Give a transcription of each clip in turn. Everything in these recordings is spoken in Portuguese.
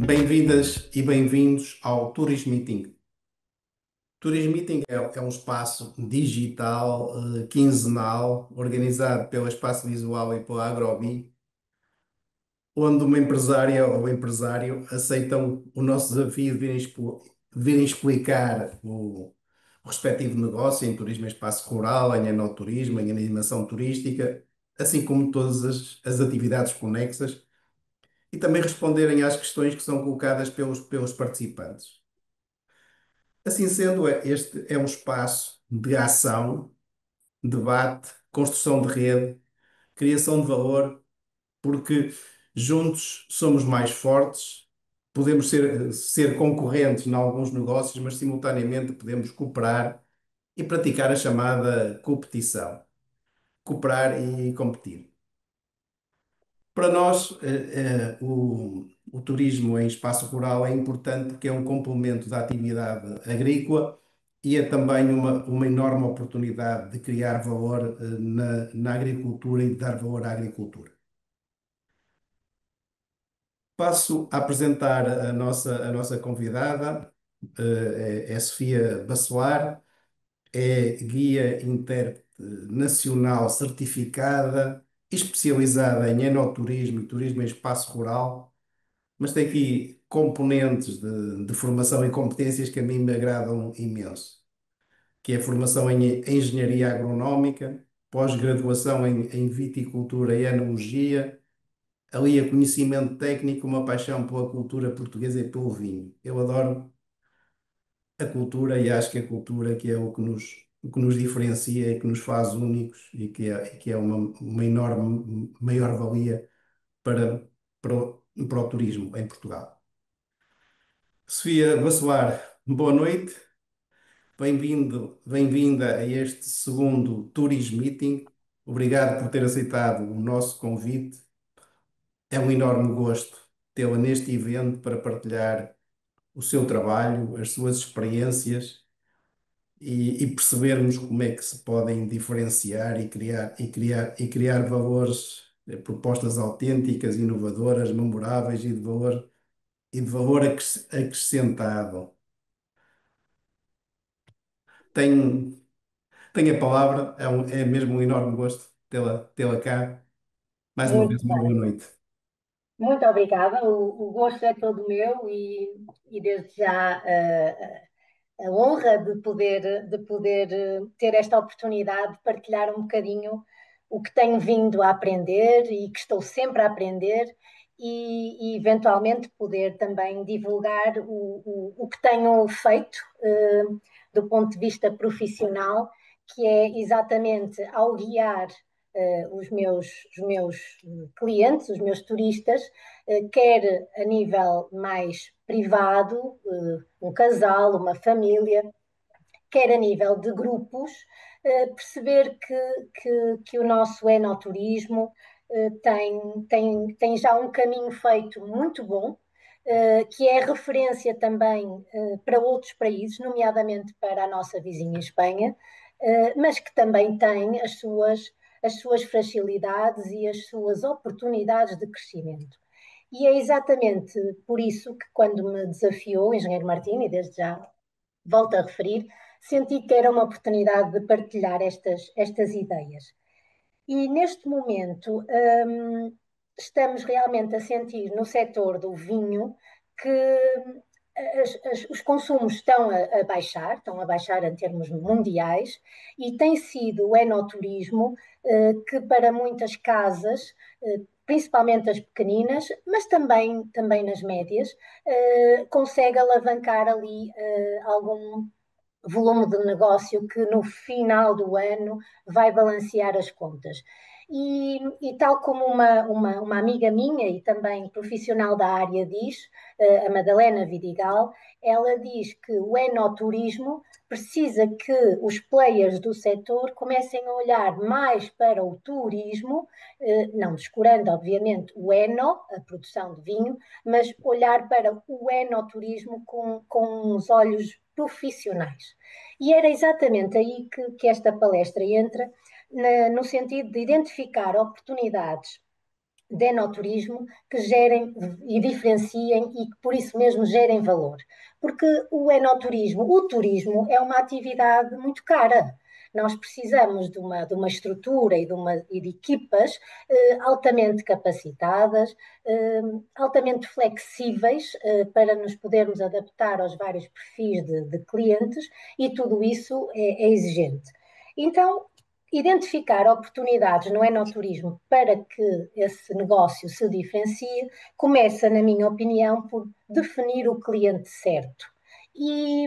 Bem-vindas e bem-vindos ao Tourism Meeting. Tourism Meeting é um espaço digital, quinzenal, organizado pelo Espaço Visual e pela Agrobi, onde uma empresária ou empresário aceitam o nosso desafio de virem explicar o respectivo negócio em turismo em espaço rural, em enoturismo, em animação turística, assim como todas as atividades conexas, e também responderem às questões que são colocadas pelos participantes. Assim sendo, este é um espaço de ação, debate, construção de rede, criação de valor, porque juntos somos mais fortes, podemos ser concorrentes em alguns negócios, mas simultaneamente podemos cooperar e praticar a chamada competição, cooperar e competir. Para nós, o turismo em espaço rural é importante porque é um complemento da atividade agrícola e é também uma enorme oportunidade de criar valor, na agricultura e de dar valor à agricultura. Passo a apresentar a nossa convidada, é Sofia Bacelar, é guia intérprete nacional certificada, especializada em enoturismo e turismo em espaço rural, mas tem aqui componentes de formação e competências que a mim me agradam imenso, que é a formação em engenharia agronómica, pós-graduação em viticultura e enologia, ali a conhecimento técnico, uma paixão pela cultura portuguesa e pelo vinho. Eu adoro a cultura e acho que a cultura que é o que nos diferencia e que nos faz únicos e que é uma enorme maior-valia para o turismo em Portugal. Sofia Bacelar, boa noite, bem-vinda a este segundo Tourism Meeting. Obrigado por ter aceitado o nosso convite. É um enorme gosto tê-la neste evento para partilhar o seu trabalho, as suas experiências e percebermos como é que se podem diferenciar e criar valores, propostas autênticas, inovadoras, memoráveis e de valor acrescentado. Tenho, tenho a palavra, é mesmo um enorme gosto tê-la cá. Mais uma Muito vez, uma boa bem, noite. muito obrigada. O gosto é todo meu e desde já a honra de poder ter esta oportunidade de partilhar um bocadinho o que tenho vindo a aprender e que estou sempre a aprender e eventualmente poder também divulgar o que tenho feito do ponto de vista profissional, que é exatamente ao guiar os meus clientes, os meus turistas, quer a nível mais privado, um casal, uma família, quer a nível de grupos, perceber que o nosso enoturismo tem já um caminho feito muito bom, que é referência também para outros países, nomeadamente para a nossa vizinha Espanha, mas que também tem as suas fragilidades e as suas oportunidades de crescimento. E é exatamente por isso que, quando me desafiou, o Engenheiro Martini, e desde já volto a referir, senti que era uma oportunidade de partilhar estas ideias. E neste momento estamos realmente a sentir no setor do vinho que os consumos estão a baixar em termos mundiais, e tem sido o enoturismo que para muitas casas, principalmente as pequeninas, mas também nas médias, consegue alavancar ali algum volume de negócio que no final do ano vai balancear as contas. E tal como uma amiga minha e também profissional da área diz, a Madalena Vidigal, ela diz que o enoturismo precisa que os players do setor comecem a olhar mais para o turismo, não descurando, obviamente, o eno, a produção de vinho, mas olhar para o enoturismo com uns olhos profissionais. E era exatamente aí que esta palestra entra, no sentido de identificar oportunidades de enoturismo que gerem e diferenciem e que por isso mesmo gerem valor. Porque o turismo é uma atividade muito cara. Nós precisamos de uma estrutura e de equipas altamente capacitadas, altamente flexíveis para nos podermos adaptar aos vários perfis de clientes e tudo isso é exigente. Então, identificar oportunidades no enoturismo para que esse negócio se diferencie começa, na minha opinião, por definir o cliente certo. E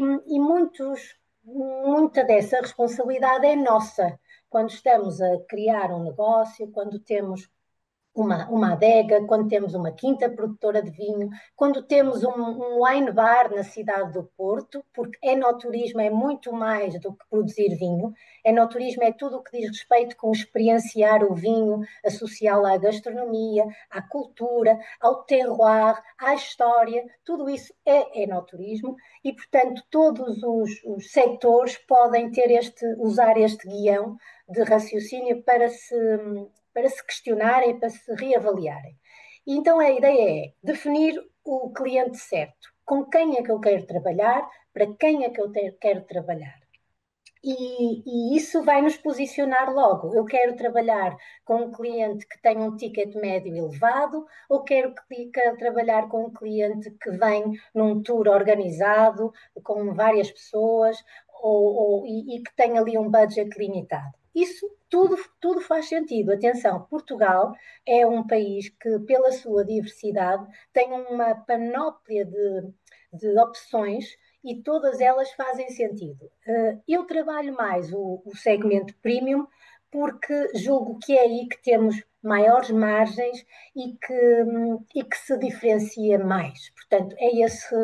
muita dessa responsabilidade é nossa. Quando estamos a criar um negócio, quando temos uma adega, quando temos uma quinta produtora de vinho, quando temos um wine bar na cidade do Porto, porque enoturismo é muito mais do que produzir vinho, enoturismo é tudo o que diz respeito com experienciar o vinho, associá-lo à gastronomia, à cultura, ao terroir, à história, tudo isso é enoturismo e, portanto, todos os sectores podem usar este guião de raciocínio para se questionarem, para se reavaliarem. E então a ideia é definir o cliente certo, com quem é que eu quero trabalhar, para quem é que eu quero trabalhar. E isso vai nos posicionar logo. Eu quero trabalhar com um cliente que tem um ticket médio elevado, ou quero trabalhar com um cliente que vem num tour organizado, com várias pessoas, e que tem ali um budget limitado. Isso tudo faz sentido. Atenção, Portugal é um país que, pela sua diversidade, tem uma panóplia de opções e todas elas fazem sentido. Eu trabalho mais o segmento premium porque julgo que é aí que temos maiores margens e que se diferencia mais. Portanto, é isso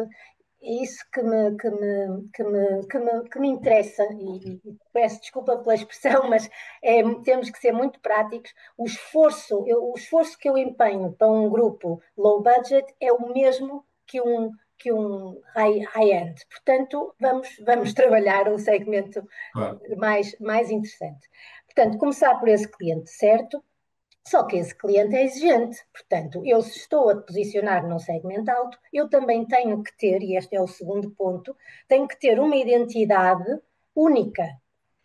que me interessa e peço desculpa pela expressão, mas temos que ser muito práticos. O esforço que eu empenho para um grupo low budget é o mesmo que um high-end. Portanto, vamos trabalhar um segmento Claro. mais interessante. Portanto, começar por esse cliente certo, só que esse cliente é exigente. Portanto, eu se estou a posicionar num segmento alto, eu também tenho que ter, e este é o segundo ponto, tenho que ter uma identidade única.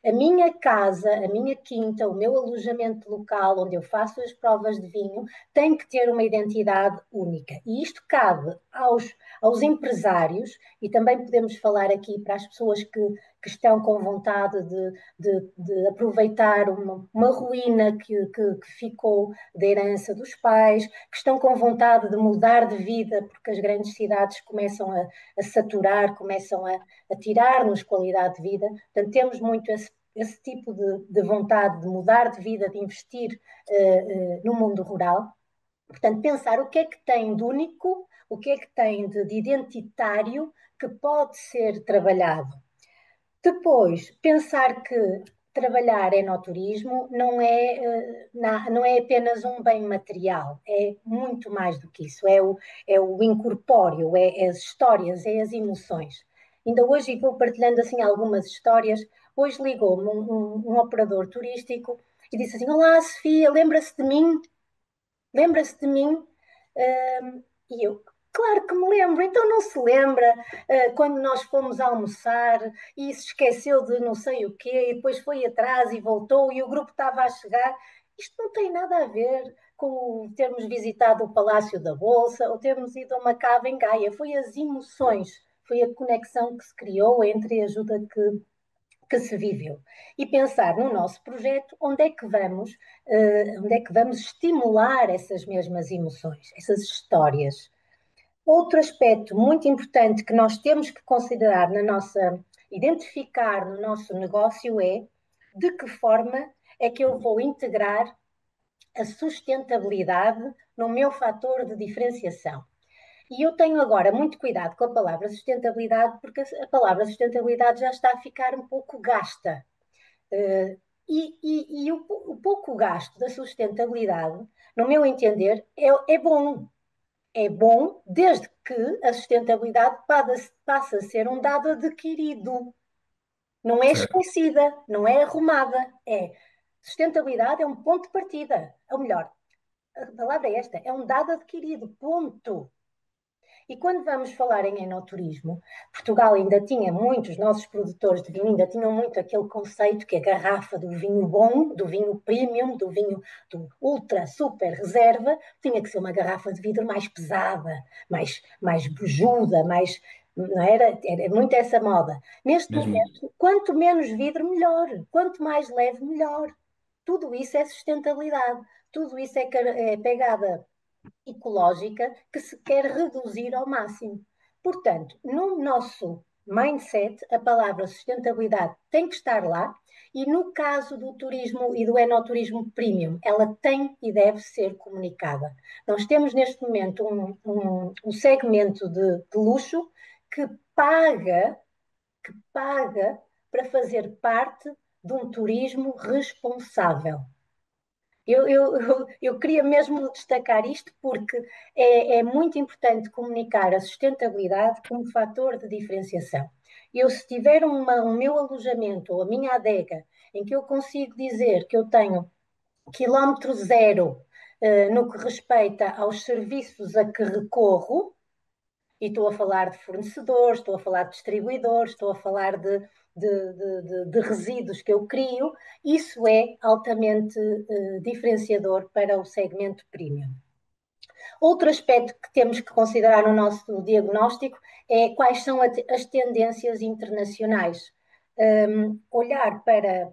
A minha casa, a minha quinta, o meu alojamento local, onde eu faço as provas de vinho, tem que ter uma identidade única. E isto cabe aos empresários, e também podemos falar aqui para as pessoas que estão com vontade de aproveitar uma ruína que ficou da herança dos pais, que estão com vontade de mudar de vida, porque as grandes cidades começam a saturar, começam a tirar-nos qualidade de vida. Portanto, temos muito esse tipo de vontade de mudar de vida, de investir no mundo rural. Portanto, pensar o que é que tem de único, o que é que tem de identitário que pode ser trabalhado. Depois, pensar que trabalhar enoturismo não é apenas um bem material, é muito mais do que isso, é o incorpóreo, é as histórias, é as emoções. Ainda hoje, e vou partilhando assim algumas histórias, hoje ligou-me um operador turístico e disse assim: Olá, Sofia, lembra-se de mim? Lembra-se de mim? E eu, claro que me lembro. Então não se lembra quando nós fomos almoçar e se esqueceu de não sei o quê e depois foi atrás e voltou e o grupo estava a chegar. Isto não tem nada a ver com termos visitado o Palácio da Bolsa ou termos ido a uma cava em Gaia. Foi as emoções, foi a conexão que se criou entre a ajuda que se viveu e pensar no nosso projeto onde é que vamos estimular essas mesmas emoções, essas histórias. Outro aspecto muito importante que nós temos que considerar identificar no nosso negócio é de que forma é que eu vou integrar a sustentabilidade no meu fator de diferenciação. E eu tenho agora muito cuidado com a palavra sustentabilidade, porque a palavra sustentabilidade já está a ficar um pouco gasta. E o pouco gasto da sustentabilidade, no meu entender, é bom. É bom desde que a sustentabilidade passe a ser um dado adquirido. Não é Certo. esquecida, não é arrumada. Sustentabilidade é um ponto de partida. Ou melhor, A palavra é esta, é um dado adquirido, ponto. E quando vamos falar em enoturismo, Portugal ainda tinha muitos, nossos produtores de vinho ainda tinham muito aquele conceito que a garrafa do vinho bom, do vinho premium, do vinho do ultra, super reserva, tinha que ser uma garrafa de vidro mais pesada, mais bujuda, mais. Não era muito essa moda. Neste Mesmo. momento, quanto menos vidro, melhor. Quanto mais leve, melhor. Tudo isso é sustentabilidade. Tudo isso é pegada ecológica que se quer reduzir ao máximo. Portanto, no nosso mindset, a palavra sustentabilidade tem que estar lá e no caso do turismo e do enoturismo premium, ela tem e deve ser comunicada. Nós temos neste momento um segmento de luxo que paga, paga para fazer parte de um turismo responsável. Eu queria mesmo destacar isto porque é muito importante comunicar a sustentabilidade como fator de diferenciação. Eu, se tiver um meu alojamento ou a minha adega em que eu consigo dizer que eu tenho quilómetro zero no que respeita aos serviços a que recorro, e estou a falar de fornecedores, estou a falar de distribuidores, estou a falar de resíduos que eu crio. Isso é altamente diferenciador para o segmento premium. Outro aspecto que temos que considerar no nosso diagnóstico é quais são as tendências internacionais. Olhar para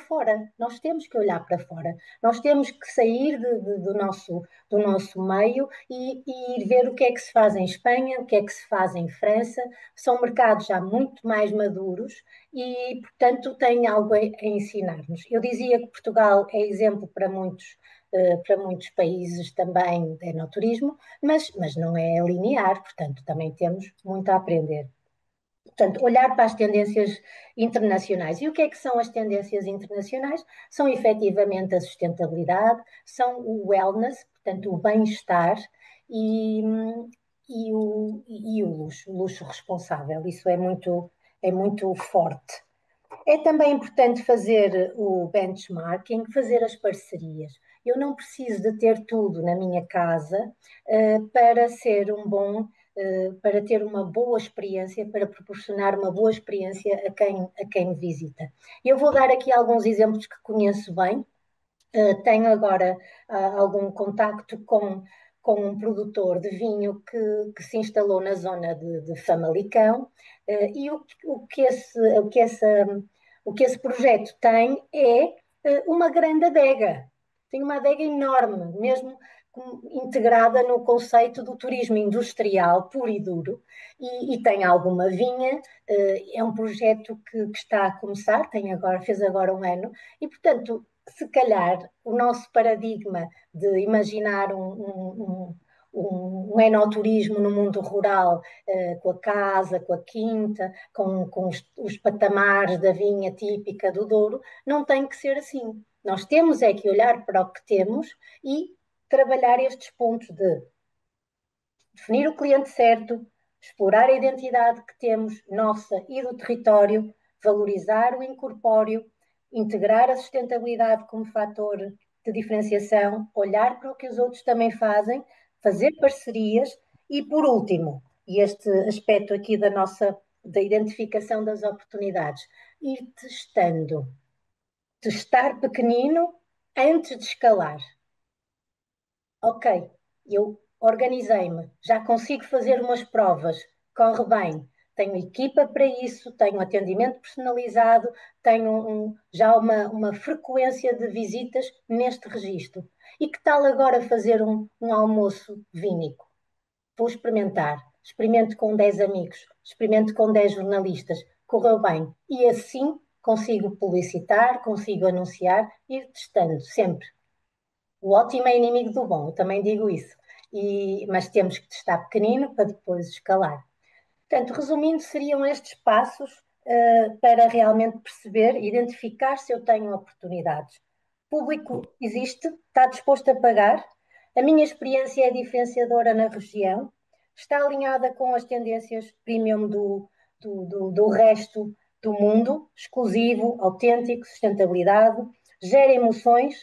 fora. Nós temos que olhar para fora. Nós temos que sair do nosso meio e ir ver o que é que se faz em Espanha, o que é que se faz em França. São mercados já muito mais maduros e, portanto, têm algo a ensinar-nos. Eu dizia que Portugal é exemplo para muitos países também de enoturismo, mas não é linear, portanto, também temos muito a aprender. Portanto, olhar para as tendências internacionais. E o que são as tendências internacionais? São efetivamente a sustentabilidade, são o wellness, portanto, o bem-estar e, o luxo responsável. Isso é muito forte. É também importante fazer o benchmarking, fazer as parcerias. Eu não preciso de ter tudo na minha casa para ser para ter uma boa experiência, para proporcionar uma boa experiência a quem me visita. Eu vou dar aqui alguns exemplos que conheço bem. Tenho agora algum contacto com um produtor de vinho que se instalou na zona de Famalicão, e o que esse projeto tem é uma grande adega. Tem uma adega enorme, mesmo integrada no conceito do turismo industrial puro e duro, e tem alguma vinha. É um projeto que está a começar, fez agora um ano, e portanto se calhar o nosso paradigma de imaginar um enoturismo no mundo rural, com a casa, com a quinta, com os patamares da vinha típica do Douro, não tem que ser assim. Nós temos é que olhar para o que temos e trabalhar estes pontos de definir o cliente certo, explorar a identidade que temos, nossa e do território, valorizar o incorpóreo, integrar a sustentabilidade como fator de diferenciação, olhar para o que os outros também fazem, fazer parcerias e, por último, e este aspecto aqui da identificação das oportunidades, ir testando. Testar pequenino antes de escalar. Ok, eu organizei-me, já consigo fazer umas provas, corre bem, tenho equipa para isso, tenho atendimento personalizado, tenho já uma frequência de visitas neste registro. E que tal agora fazer um almoço vínico? Vou experimentar. Experimento com 10 amigos, experimento com 10 jornalistas, correu bem. E assim consigo publicitar, consigo anunciar, ir testando sempre. O ótimo é inimigo do bom, eu também digo isso. Mas temos que testar pequenino para depois escalar. Portanto, resumindo, seriam estes passos para realmente perceber, identificar se eu tenho oportunidades. O público existe, está disposto a pagar, a minha experiência é diferenciadora na região, está alinhada com as tendências premium do resto do mundo, exclusivo, autêntico, sustentabilidade, gera emoções,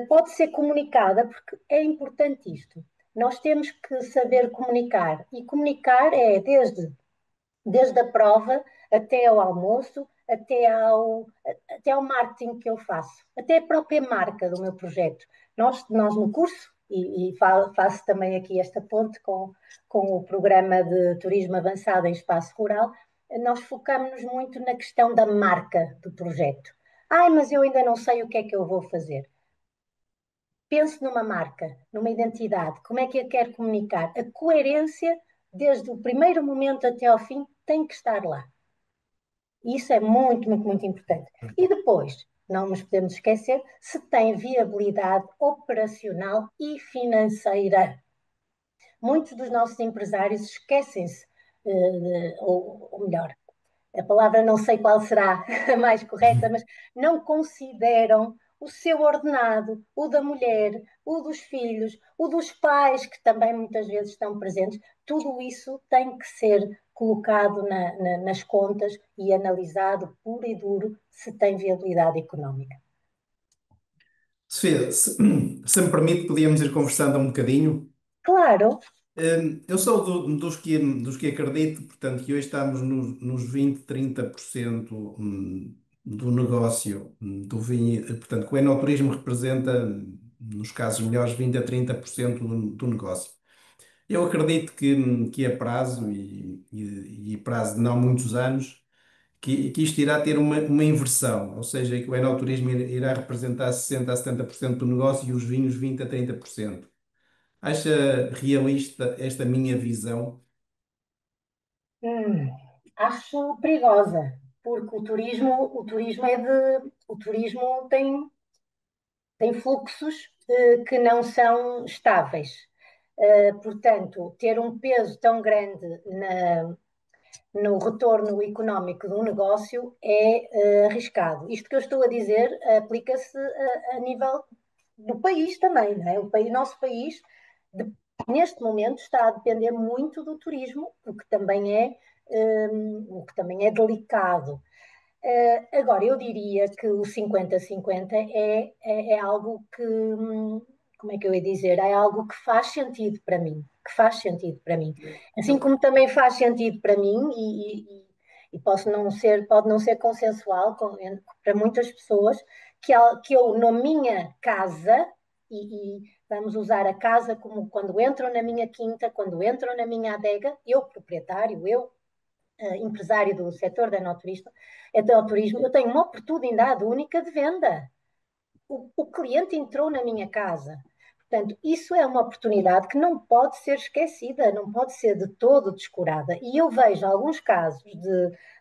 pode ser comunicada, porque é importante isto. Nós temos que saber comunicar, e comunicar é desde a prova até ao almoço, até ao marketing que eu faço, até a própria marca do meu projeto. Nós no curso, e faço também aqui esta ponte com o programa de turismo avançado em espaço rural, nós focamos-nos muito na questão da marca do projeto. Ai, mas eu ainda não sei o que é que eu vou fazer. Pense numa marca, numa identidade, como é que a quer comunicar. A coerência, desde o primeiro momento até ao fim, tem que estar lá. E isso é muito, muito, muito importante. E depois, não nos podemos esquecer, se tem viabilidade operacional e financeira. Muitos dos nossos empresários esquecem-se, ou melhor, a palavra não sei qual será a mais correta, mas não consideram o seu ordenado, o da mulher, o dos filhos, o dos pais, que também muitas vezes estão presentes, tudo isso tem que ser colocado nas contas e analisado puro e duro se tem viabilidade económica. Sofia, se me permite, podíamos ir conversando um bocadinho. Claro. Eu sou dos que acredito, portanto, que hoje estamos nos 20, 30% do negócio do vinho, portanto, que o enoturismo representa, nos casos melhores, 20 a 30% do negócio. Eu acredito que a prazo e prazo de não muitos anos, que isto irá ter uma inversão, ou seja, que o enoturismo irá representar 60 a 70% do negócio e os vinhos 20 a 30%. Acha realista esta minha visão? Hum, acho perigosa, porque o turismo tem fluxos que não são estáveis. Portanto, ter um peso tão grande no retorno económico de um negócio é arriscado. Isto que eu estou a dizer aplica-se a nível do país também, não é? Nosso país, de- neste momento, está a depender muito do turismo, o que também é delicado. Agora, eu diria que o 50-50 é algo que, como é que eu ia dizer? É algo que faz sentido para mim, que faz sentido para mim. Assim como também faz sentido para mim, e pode não ser consensual para muitas pessoas, que eu, na minha casa, e vamos usar a casa como quando entram na minha quinta, quando entram na minha adega, eu, proprietário, empresário do setor da enoturismo, eu tenho uma oportunidade única de venda. O cliente entrou na minha casa. Portanto, isso é uma oportunidade que não pode ser esquecida, não pode ser de todo descurada. E eu vejo alguns casos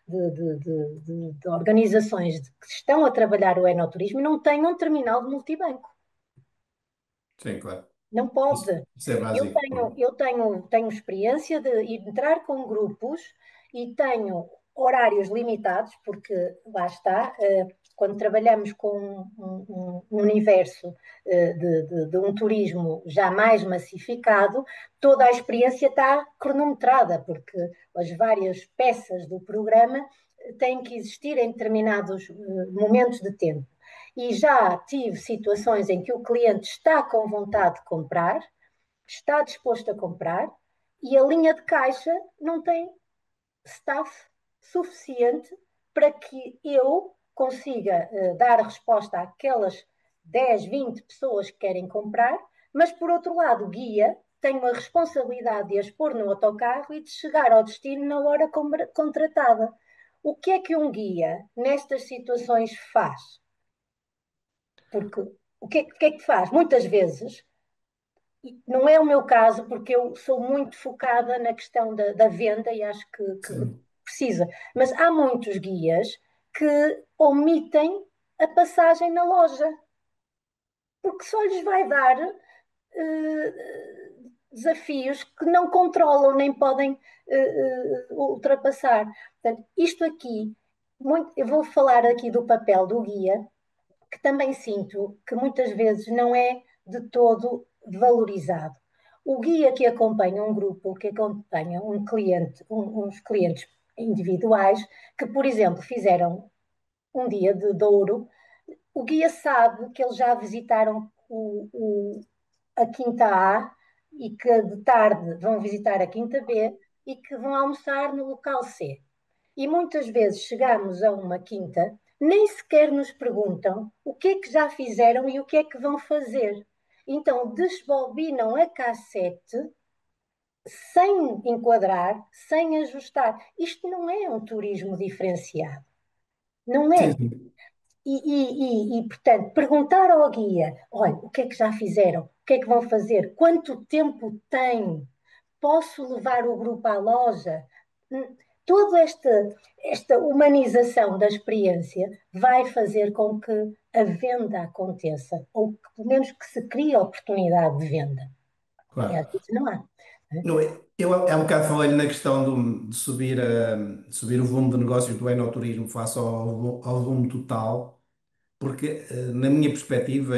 de organizações que estão a trabalhar o enoturismo e não têm um terminal de multibanco. Sim, claro. Não Isso, pode. isso é Eu básico. tenho, eu tenho, tenho experiência de entrar com grupos e tenho horários limitados, porque lá está, quando trabalhamos com um universo de um turismo já mais massificado, toda a experiência está cronometrada, porque as várias peças do programa têm que existir em determinados momentos de tempo. E já tive situações em que o cliente está com vontade de comprar, está disposto a comprar, e a linha de caixa não tem staff suficiente para que eu consiga dar resposta àquelas 10, 20 pessoas que querem comprar, mas por outro lado, o guia tem uma responsabilidade de as pôr no autocarro e de chegar ao destino na hora contratada. O que é que um guia nestas situações faz? Porque o que é que faz? Muitas vezes, não é o meu caso, porque eu sou muito focada na questão da venda e acho que Sim, precisa, mas há muitos guias que omitem a passagem na loja, porque só lhes vai dar desafios que não controlam nem podem ultrapassar. Portanto, isto aqui, eu vou falar aqui do papel do guia, que também sinto que muitas vezes não é de todo valorizado. O guia que acompanha um grupo, que acompanha um cliente, uns clientes individuais, que, por exemplo, fizeram um dia de Douro, o guia sabe que eles já visitaram a Quinta A e que de tarde vão visitar a Quinta B e que vão almoçar no local C. E muitas vezes chegamos a uma quinta, nem sequer nos perguntam o que é que já fizeram e o que é que vão fazer. Então desbobinam a cassete sem enquadrar, sem ajustar. Isto não é um turismo diferenciado, não Sim, é. sim. Portanto, perguntar ao guia: olha, o que é que já fizeram? O que é que vão fazer? Quanto tempo tem? Posso levar o grupo à loja? Toda esta humanização da experiência vai fazer com que a venda aconteça, ou que, pelo menos que se crie a oportunidade de venda. E às Claro. vezes não há. Né? Não, eu há um bocado falei de subir, de subir o volume de negócios do enoturismo face ao volume total, porque na minha perspectiva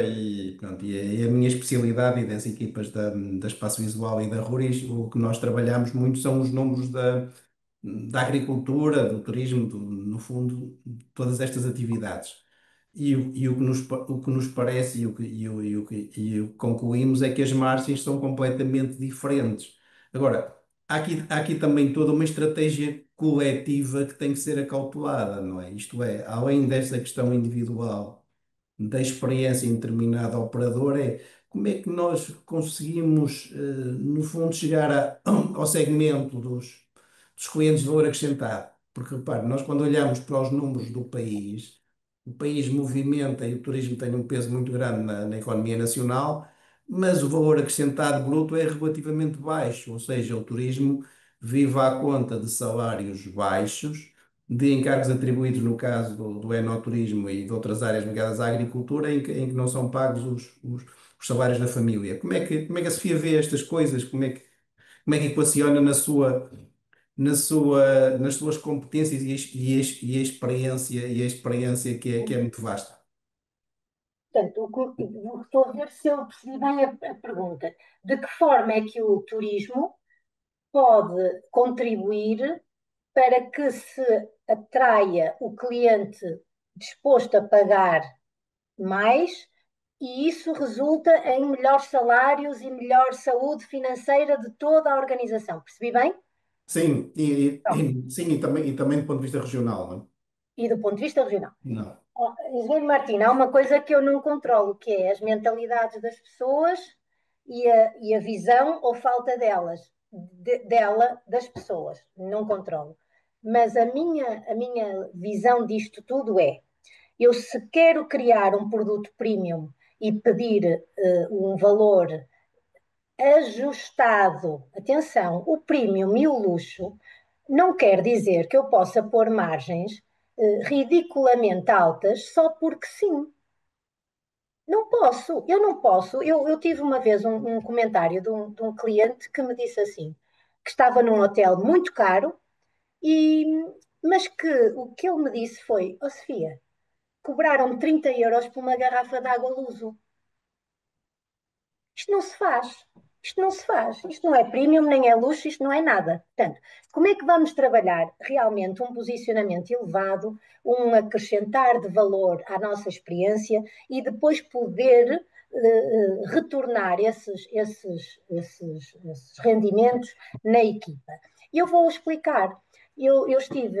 pronto, e a minha especialidade e das equipas da Espaço Visual e da Ruris, o que nós trabalhamos muito são os números da agricultura, do turismo, no fundo, de todas estas atividades. O que nos parece e o que concluímos é que as margens são completamente diferentes. Agora, há aqui também toda uma estratégia coletiva que tem que ser acautelada, não é? Isto é, além desta questão individual da experiência em determinado operador, é como é que nós conseguimos, no fundo, chegar ao segmento dos clientes de valor acrescentado. Porque, repare, nós quando olhamos para os números do país, o país movimenta e o turismo tem um peso muito grande na economia nacional, mas o valor acrescentado bruto é relativamente baixo, ou seja, o turismo vive à conta de salários baixos, de encargos atribuídos no caso do enoturismo e de outras áreas ligadas à agricultura, em que não são pagos os salários da família. Como é que a Sofia vê estas coisas? Como é que equaciona nas suas competências e a experiência que é muito vasta? Portanto, estou a ver se eu percebi bem a pergunta. De que forma é que o turismo pode contribuir para que se atraia o cliente disposto a pagar mais e isso resulta em melhores salários e melhor saúde financeira de toda a organização? Percebi bem? Sim, Pronto. sim, e também do ponto de vista regional, não? E do ponto de vista regional. Não. Oh, Engenheiro Martina, há uma coisa que eu não controlo, que é as mentalidades das pessoas e a visão ou falta delas, das pessoas. Não controlo. Mas a minha visão disto tudo é: eu se quero criar um produto premium e pedir um valor ajustado, atenção, o premium e o luxo, não quer dizer que eu possa pôr margens ridiculamente altas só porque sim. Não posso, eu não posso. Eu tive uma vez um comentário de um cliente que me disse assim, que estava num hotel muito caro, e, mas que o que ele me disse foi: "Oh, Sofia, cobraram-me 30 euros por uma garrafa de água Luso. Isto não se faz. Isto não se faz. Isto não é premium, nem é luxo, isto não é nada. Portanto, como é que vamos trabalhar realmente um posicionamento elevado, um acrescentar de valor à nossa experiência e depois poder retornar esses rendimentos na equipa? Eu vou explicar. Eu estive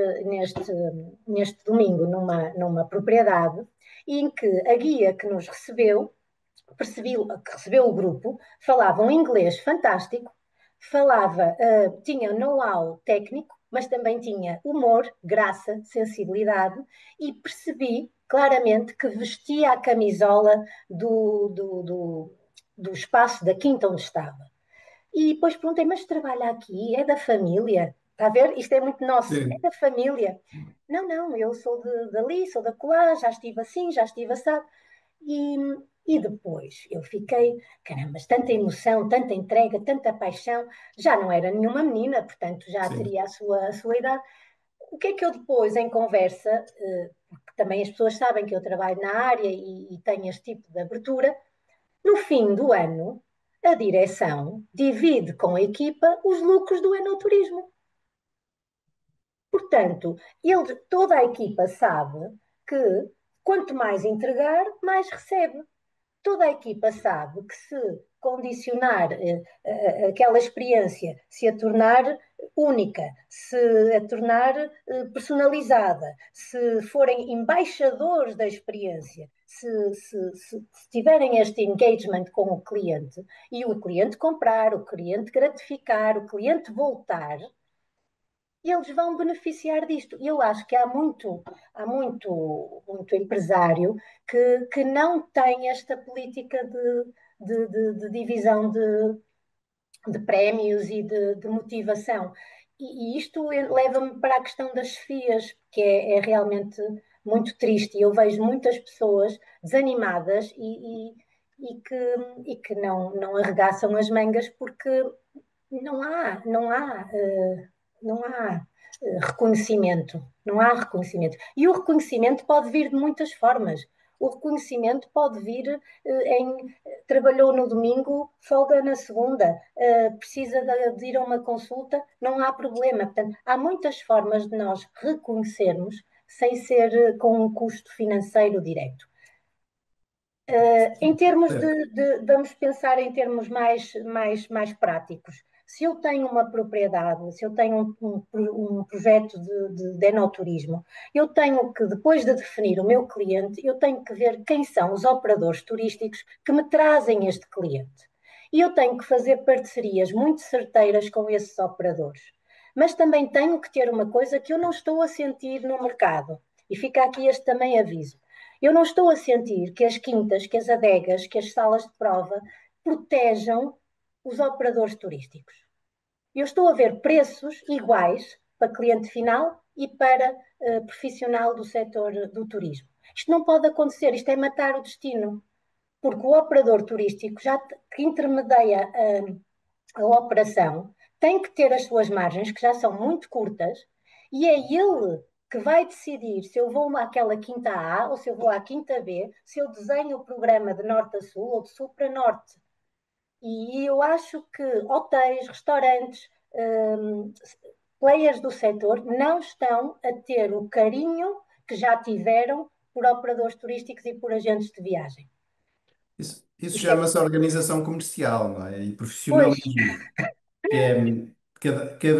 neste domingo numa propriedade em que a guia que nos recebeu que recebeu o grupo, falava um inglês fantástico, tinha know-how técnico, mas também tinha humor, graça, sensibilidade, e percebi claramente que vestia a camisola do espaço da quinta onde estava. E depois perguntei, mas trabalha aqui? É da família? Está a ver? Isto é muito nosso. É Sim, da família. Não, não, eu sou dali, sou da colá, já estive assim, já estive assado. E, e depois eu fiquei, caramba, mas tanta emoção, tanta entrega, tanta paixão, já não era nenhuma menina, portanto já sim, teria a sua idade. O que é que eu depois, em conversa, porque também as pessoas sabem que eu trabalho na área e tenho este tipo de abertura, no fim do ano, a direção divide com a equipa os lucros do enoturismo. Portanto, toda a equipa sabe que Quanto mais entregar, mais recebe. Toda a equipa sabe que se condicionar aquela experiência, se a tornar única, se a tornar personalizada, se forem embaixadores da experiência, se tiverem este engagement com o cliente e o cliente comprar, o cliente gratificar, o cliente voltar, eles vão beneficiar disto. E eu acho que há muito empresário que não tem esta política de divisão de prémios e de motivação. E isto leva-me para a questão das chefias, que é realmente muito triste. Eu vejo muitas pessoas desanimadas e que não arregaçam as mangas porque não há, não há, não há reconhecimento. Não há reconhecimento. E o reconhecimento pode vir de muitas formas. O reconhecimento pode vir em trabalhou no domingo, folga na segunda, precisa de ir a uma consulta, não há problema. Portanto, há muitas formas de nós reconhecermos sem ser com um custo financeiro direto. Em termos Certo. vamos pensar em termos mais práticos. Se eu tenho uma propriedade, se eu tenho um projeto de enoturismo, eu tenho que, depois de definir o meu cliente, eu tenho que ver quem são os operadores turísticos que me trazem este cliente. E eu tenho que fazer parcerias muito certeiras com esses operadores. Mas também tenho que ter uma coisa que eu não estou a sentir no mercado. E fica aqui este também aviso. Eu não estou a sentir que as quintas, que as adegas, que as salas de prova protejam os operadores turísticos. Eu estou a ver preços iguais para cliente final e para profissional do setor do turismo. Isto não pode acontecer, isto é matar o destino, porque o operador turístico, já que intermedia a operação, tem que ter as suas margens, que já são muito curtas, e é ele que vai decidir se eu vou àquela quinta A ou se eu vou à quinta B, se eu desenho o programa de norte a sul ou de sul para norte. E eu acho que hotéis, restaurantes, players do setor não estão a ter o carinho que já tiveram por operadores turísticos e por agentes de viagem. Isso Isto é, chama-se organização comercial, não é? E pois, profissionalismo, que é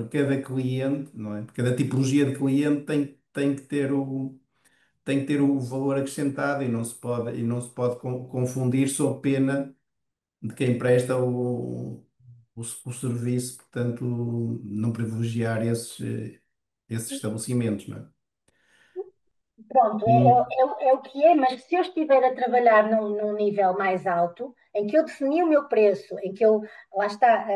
cada cliente, não é? Cada tipologia de cliente tem que ter o valor acrescentado e não se pode confundir sob pena de quem presta o serviço, portanto, não privilegiar esses estabelecimentos, não é? pronto, E, é o que é, mas se eu estiver a trabalhar num nível mais alto, em que eu defini o meu preço, em que eu, lá está,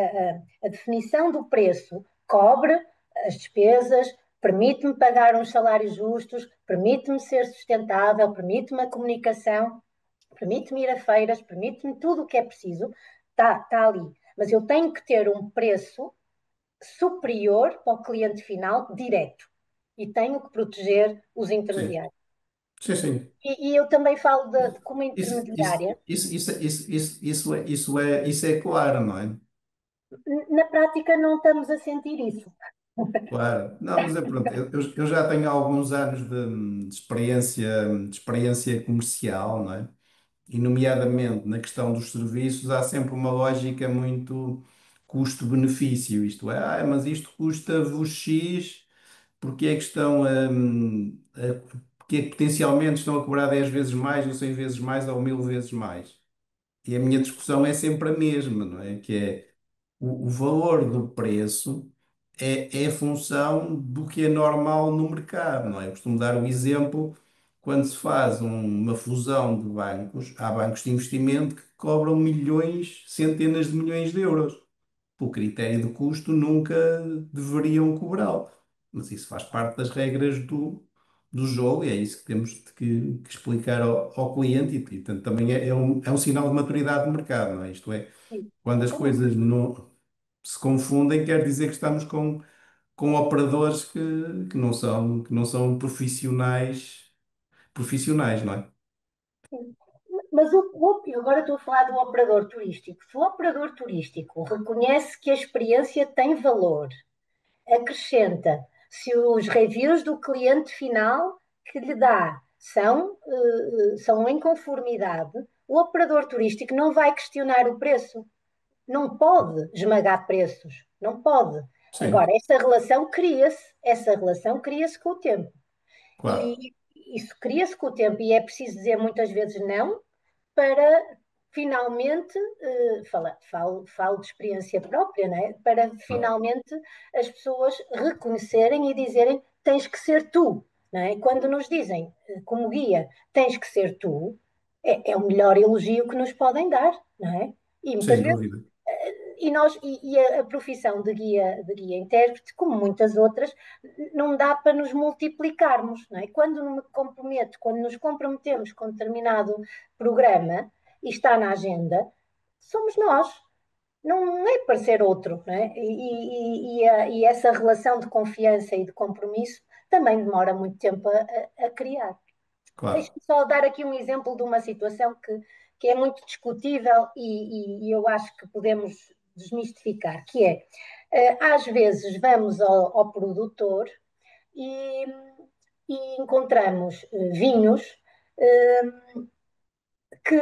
a definição do preço cobre as despesas, permite-me pagar uns salários justos, permite-me ser sustentável, permite-me a comunicação, permite-me ir a feiras, permite-me tudo o que é preciso, está ali. Mas eu tenho que ter um preço superior para o cliente final direto e tenho que proteger os sim, intermediários. sim, sim. E eu também falo de como Isso, isso, intermediária. isso é claro, não é? Na prática, não estamos a sentir isso. Claro. Não, mas é pronto, eu já tenho alguns anos de experiência comercial, não é? E nomeadamente na questão dos serviços, há sempre uma lógica muito custo-benefício, isto é, mas isto custa-vos X, porque é que porque é que potencialmente estão a cobrar 10 vezes mais, ou 100 vezes mais, ou 1000 vezes mais? E a minha discussão é sempre a mesma, não é? Que é o valor do preço é função do que é normal no mercado, não é? Eu costumo dar o exemplo quando se faz uma fusão de bancos, há bancos de investimento que cobram milhões, centenas de milhões de euros. Por critério de custo, nunca deveriam cobrá-lo. Mas isso faz parte das regras do jogo e é isso que temos que explicar ao cliente e, portanto, também é um sinal de maturidade de mercado, não é? Isto é, Sim. quando as coisas não se confundem, quer dizer que estamos com operadores que não são profissionais, não é? Mas agora estou a falar do operador turístico. Se o operador turístico reconhece que a experiência tem valor, acrescenta, se os reviews do cliente final que lhe dá são em conformidade, o operador turístico não vai questionar o preço, não pode esmagar preços, não pode. Agora, Sim, essa relação cria-se com o tempo. claro. E isso cria-se com o tempo e é preciso dizer muitas vezes não para finalmente, falo de experiência própria, não é? Para Claro. finalmente as pessoas reconhecerem e dizerem tens que ser tu, não é? Quando nos dizem, como guia, tens que ser tu, é o melhor elogio que nos podem dar, não é? E muitas Sem vezes dúvida. a profissão de guia intérprete, como muitas outras, não dá para nos multiplicarmos, não é? Quando nos comprometemos com determinado programa e está na agenda, somos nós, não é para ser outro, não é? E essa relação de confiança e de compromisso também demora muito tempo a criar. Claro. Deixe-me só dar aqui um exemplo de uma situação que é muito discutível e eu acho que podemos desmistificar, que é, às vezes vamos ao produtor e, e encontramos vinhos eh, que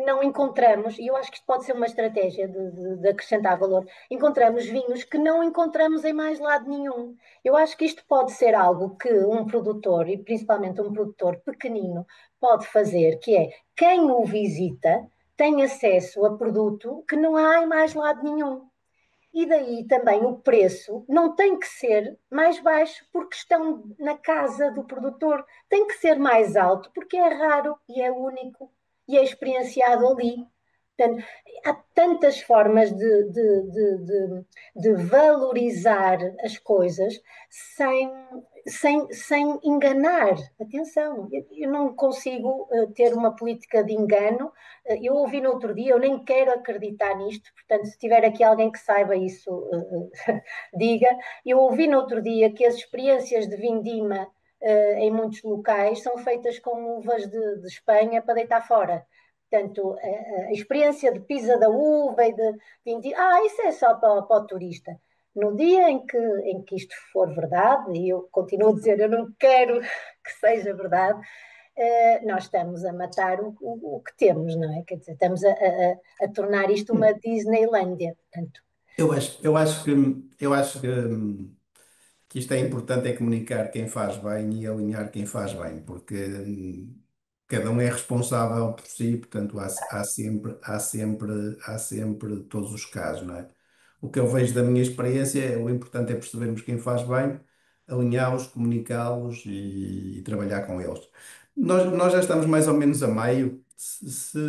não encontramos, e eu acho que isto pode ser uma estratégia de acrescentar valor, encontramos vinhos que não encontramos em mais lado nenhum. Eu acho que isto pode ser algo que um produtor, e principalmente um produtor pequenino, pode fazer, que é quem o visita tem acesso a produto que não há em mais lado nenhum. E daí também o preço não tem que ser mais baixo porque estão na casa do produtor, tem que ser mais alto porque é raro e é único e é experienciado ali. Portanto, há tantas formas de valorizar as coisas sem, sem enganar. Atenção, eu não consigo ter uma política de engano. Eu ouvi no outro dia, eu nem quero acreditar nisto, portanto, se tiver aqui alguém que saiba isso, diga. Eu ouvi no outro dia que as experiências de vindima em muitos locais são feitas com uvas de Espanha para deitar fora. Portanto, a experiência de pisa da uva e de vindima, isso é só para o turista. No dia em que isto for verdade, e eu continuo a dizer, eu não quero que seja verdade, nós estamos a matar o que temos, não é? Quer dizer, estamos a tornar isto uma Disneylândia. Portanto, Eu acho que isto é importante é comunicar quem faz bem e alinhar quem faz bem, porque cada um é responsável por si, portanto há sempre todos os casos, não é? O que eu vejo da minha experiência é o importante é percebermos quem faz bem, alinhá-los, comunicá-los e trabalhar com eles. Nós já estamos mais ou menos a meio. Se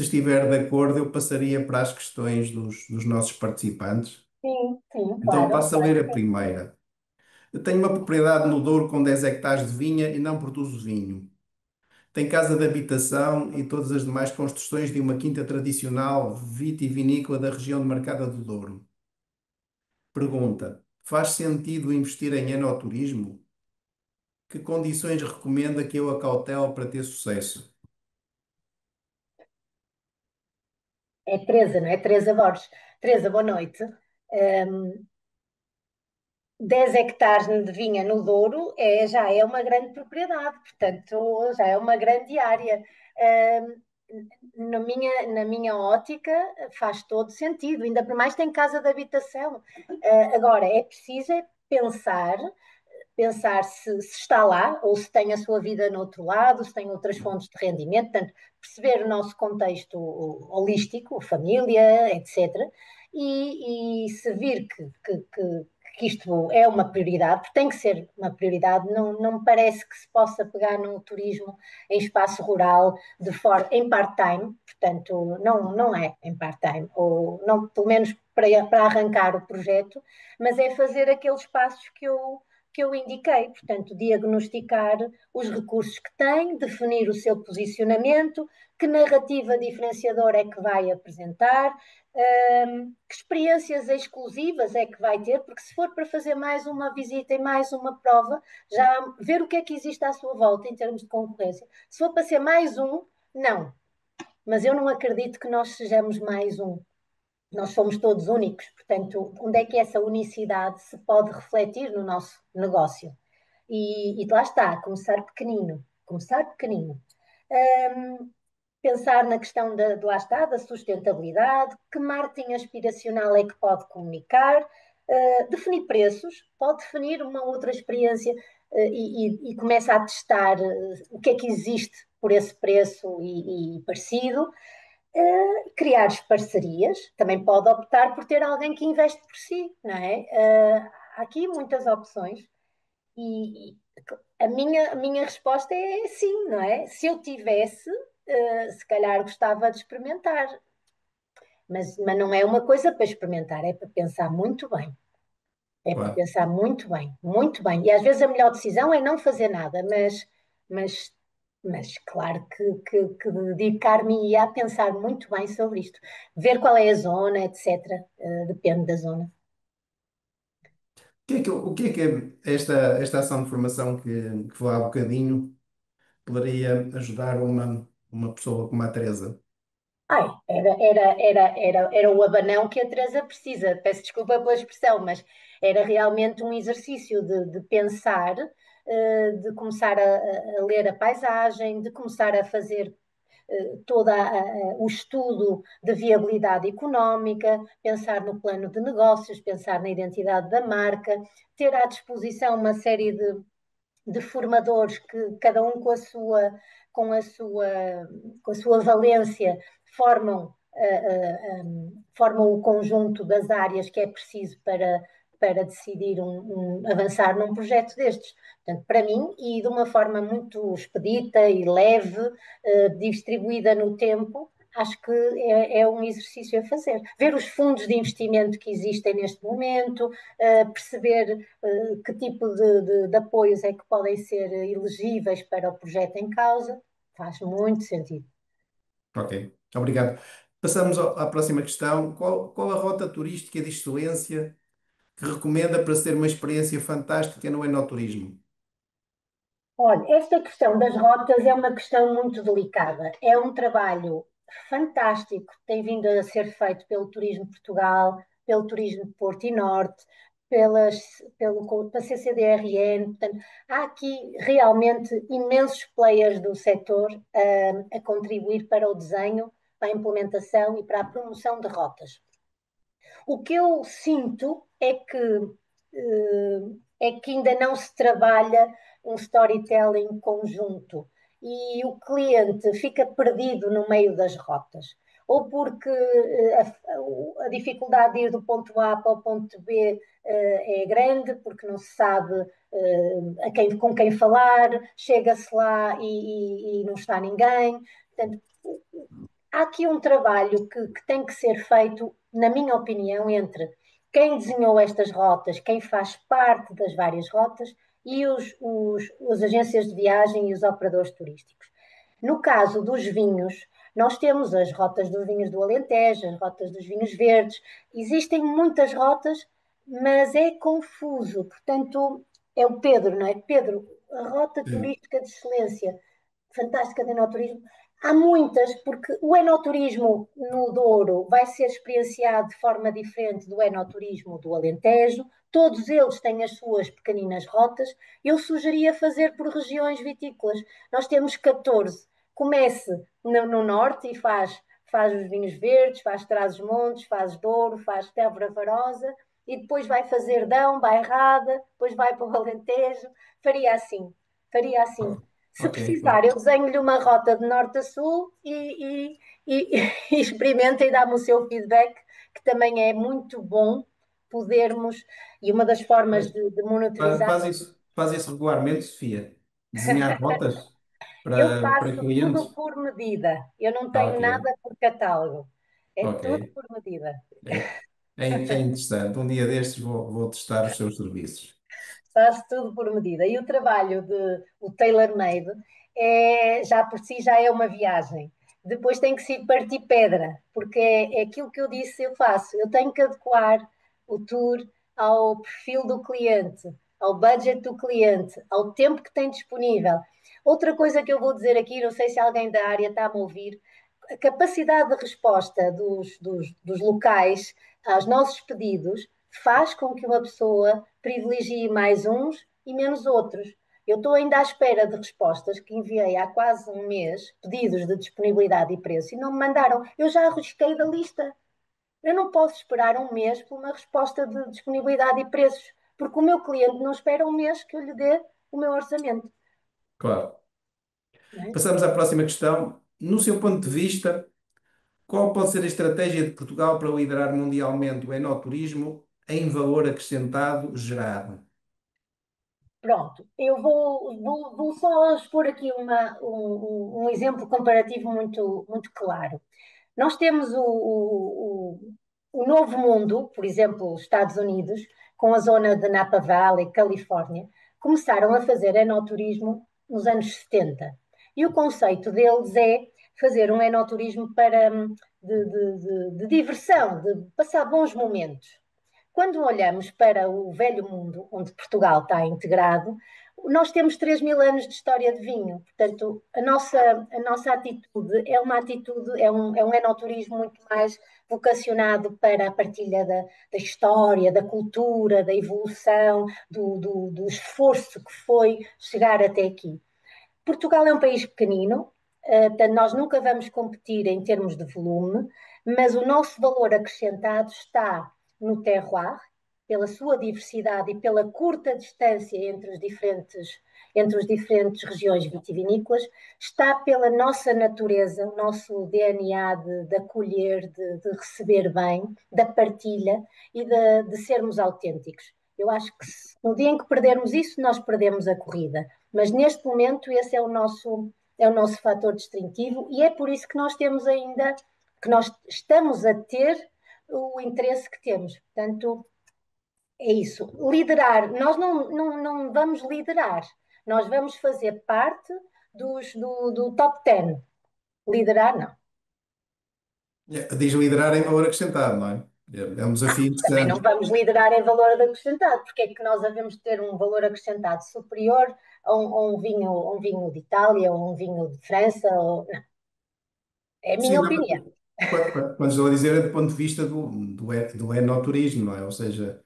estiver de acordo, eu passaria para as questões dos nossos participantes. sim, sim, Então claro, passo a claro ler que a sim. primeira. Eu tenho uma propriedade no Douro com 10 hectares de vinha e não produzo vinho. Tem casa de habitação e todas as demais construções de uma quinta tradicional vitivinícola da região de Marcada do Douro. Pergunta: faz sentido investir em enoturismo? Que condições recomenda que eu acautele para ter sucesso? É Teresa, não é? Teresa Borges. Teresa, boa noite. 10 hectares de vinha no Douro já é uma grande propriedade, portanto, já é uma grande área. Hum, na minha ótica, faz todo sentido, ainda por mais tem casa de habitação. Agora, é preciso pensar se está lá ou se tem a sua vida no outro lado, se tem outras fontes de rendimento, portanto, perceber o nosso contexto holístico, família, etc. E se vir que isto é uma prioridade, porque tem que ser uma prioridade, não me parece que se possa pegar no turismo em espaço rural em part-time, portanto, não é em part-time, ou não, pelo menos para arrancar o projeto, mas é fazer aqueles passos que eu indiquei, portanto, diagnosticar os recursos que tem, definir o seu posicionamento, que narrativa diferenciadora é que vai apresentar, que experiências exclusivas é que vai ter, porque se for para fazer mais uma visita e mais uma prova, já ver o que é que existe à sua volta em termos de concorrência. Se for para ser mais um, não. Mas eu não acredito que nós sejamos mais um. Nós somos todos únicos, portanto, onde é que essa unicidade se pode refletir no nosso negócio? E lá está, começar pequenino, começar pequenino. Um, Pensar na questão de lá está, da sustentabilidade, que marketing aspiracional é que pode comunicar, definir preços, pode definir uma outra experiência e começa a testar o que é que existe por esse preço e parecido. Criar parcerias, também pode optar por ter alguém que investe por si, não é? Há aqui muitas opções e a minha resposta é sim, não é? Se eu tivesse, se calhar gostava de experimentar, mas não é uma coisa para experimentar, é para pensar muito bem. É para Claro. pensar muito bem, muito bem. E às vezes a melhor decisão é não fazer nada, mas, mas claro que dedicar-me a pensar muito bem sobre isto. Ver qual é a zona, etc. Depende da zona. O que é que esta ação de formação que foi há bocadinho poderia ajudar uma pessoa como a Teresa? Ai, era o abanão que a Teresa precisa. Peço desculpa pela expressão, mas era realmente um exercício de pensar, de começar a ler a paisagem, de começar a fazer todo o estudo de viabilidade económica, pensar no plano de negócios, pensar na identidade da marca, ter à disposição uma série de formadores que cada um com a sua, com a sua valência formam, formam o conjunto das áreas que é preciso para decidir avançar num projeto destes. Portanto, para mim, e de uma forma muito expedita e leve, distribuída no tempo, acho que é um exercício a fazer. Ver os fundos de investimento que existem neste momento, perceber que tipo de apoios é que podem ser elegíveis para o projeto em causa, faz muito sentido. Ok, obrigado. Passamos à próxima questão. Qual a rota turística de excelência que recomenda para se ter uma experiência fantástica no enoturismo? Olha, esta questão das rotas é uma questão muito delicada. É um trabalho fantástico que tem vindo a ser feito pelo Turismo de Portugal, pelo Turismo de Porto e Norte, pela CCDRN. Portanto, há aqui realmente imensos players do setor a contribuir para o desenho, para a implementação e para a promoção de rotas. O que eu sinto é que ainda não se trabalha um storytelling conjunto e o cliente fica perdido no meio das rotas. Ou porque a dificuldade de ir do ponto A para o ponto B é grande, porque não se sabe com quem falar, chega-se lá e não está ninguém. Portanto, há aqui um trabalho que tem que ser feito, na minha opinião, entre quem desenhou estas rotas, quem faz parte das várias rotas e as agências de viagem e os operadores turísticos. No caso dos vinhos, nós temos as rotas dos vinhos do Alentejo, as rotas dos vinhos verdes, existem muitas rotas, mas é confuso. Portanto, é o Pedro, não é? Pedro, a rota Sim. turística de excelência fantástica de enoturismo. Há muitas, porque o enoturismo no Douro vai ser experienciado de forma diferente do enoturismo do Alentejo. Todos eles têm as suas pequeninas rotas. Eu sugeria fazer por regiões vitícolas. Nós temos 14. Comece no norte e faz os vinhos verdes, faz Trás-os-Montes, faz Douro, faz Tévora Varosa, e depois vai fazer Dão, Bairrada, depois vai para o Alentejo. Faria assim, faria assim. Se Ok, precisar, ok. eu desenho-lhe uma rota de norte a sul e experimenta e dá-me o seu feedback, que também é muito bom podermos, e uma das formas de monitorizar. Faz isso regularmente, Sofia. Desenhar rotas Eu para faço tudo clientes. por medida, eu não Ah, tenho ok, nada por catálogo, é ok. tudo por medida. É, é interessante. Um dia destes vou testar os seus serviços. Faço tudo por medida. E o trabalho de o tailor-made já por si já é uma viagem. Depois tem que ser partir pedra, porque é aquilo que eu disse, eu faço. Eu tenho que adequar o tour ao perfil do cliente, ao budget do cliente, ao tempo que tem disponível. Outra coisa que eu vou dizer aqui, não sei se alguém da área está a me ouvir, a capacidade de resposta dos locais aos nossos pedidos faz com que uma pessoa privilegie mais uns e menos outros. Eu estou ainda à espera de respostas que enviei há quase um mês, pedidos de disponibilidade e preço, e não me mandaram. Eu já arrisquei da lista. Eu não posso esperar um mês por uma resposta de disponibilidade e preços, porque o meu cliente não espera um mês que eu lhe dê o meu orçamento. Claro. Não é? Passamos à próxima questão. No seu ponto de vista, qual pode ser a estratégia de Portugal para liderar mundialmente o enoturismo em valor acrescentado gerado? Pronto, eu vou só expor aqui um exemplo comparativo muito claro. Nós temos o Novo Mundo, por exemplo, os Estados Unidos, com a zona de Napa Valley, Califórnia, começaram a fazer enoturismo nos anos 70. E o conceito deles é fazer um enoturismo de diversão, de passar bons momentos. Quando olhamos para o velho mundo, onde Portugal está integrado, nós temos 3.000 anos de história de vinho. Portanto, a nossa atitude é uma atitude, é um enoturismo muito mais vocacionado para a partilha da história, da cultura, da evolução, do esforço que foi chegar até aqui. Portugal é um país pequenino, portanto, nós nunca vamos competir em termos de volume, mas o nosso valor acrescentado está no terroir, pela sua diversidade e pela curta distância entre as diferentes regiões vitivinícolas, está pela nossa natureza, o nosso DNA de acolher, de receber bem, da partilha e de sermos autênticos. Eu acho que no dia em que perdermos isso, nós perdemos a corrida. Mas neste momento esse é o nosso fator distintivo e é por isso que nós temos ainda, que nós estamos a ter o interesse que temos. Portanto, é isso. Liderar, nós não vamos liderar, nós vamos fazer parte do top 10. Liderar, não. Diz liderar em valor acrescentado, não é? É um desafio Também não interessante. vamos liderar em valor acrescentado, porque é que nós devemos ter um valor acrescentado superior a um vinho de Itália, ou um vinho de França, ou... Não, é a Sim, minha não, opinião. quando estou a dizer é do ponto de vista do enoturismo, não é? Ou seja,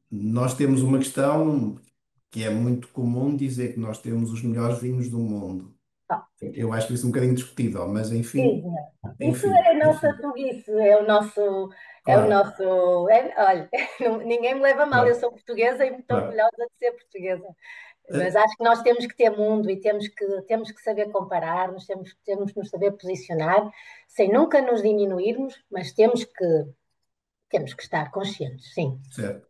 nós temos uma questão que é muito comum dizer que nós temos os melhores vinhos do mundo. Ah, Eu acho isso um bocadinho discutível, mas enfim, sim, isso enfim, é a nossa enfim, tuguice, é o nosso, claro, olha, ninguém me leva a mal, eu claro, sou portuguesa e muito claro. orgulhosa de ser portuguesa, mas Eh, acho que nós temos que ter mundo e temos que saber comparar, temos que nos saber posicionar, sem nunca nos diminuirmos, mas temos que estar conscientes, sim. certo.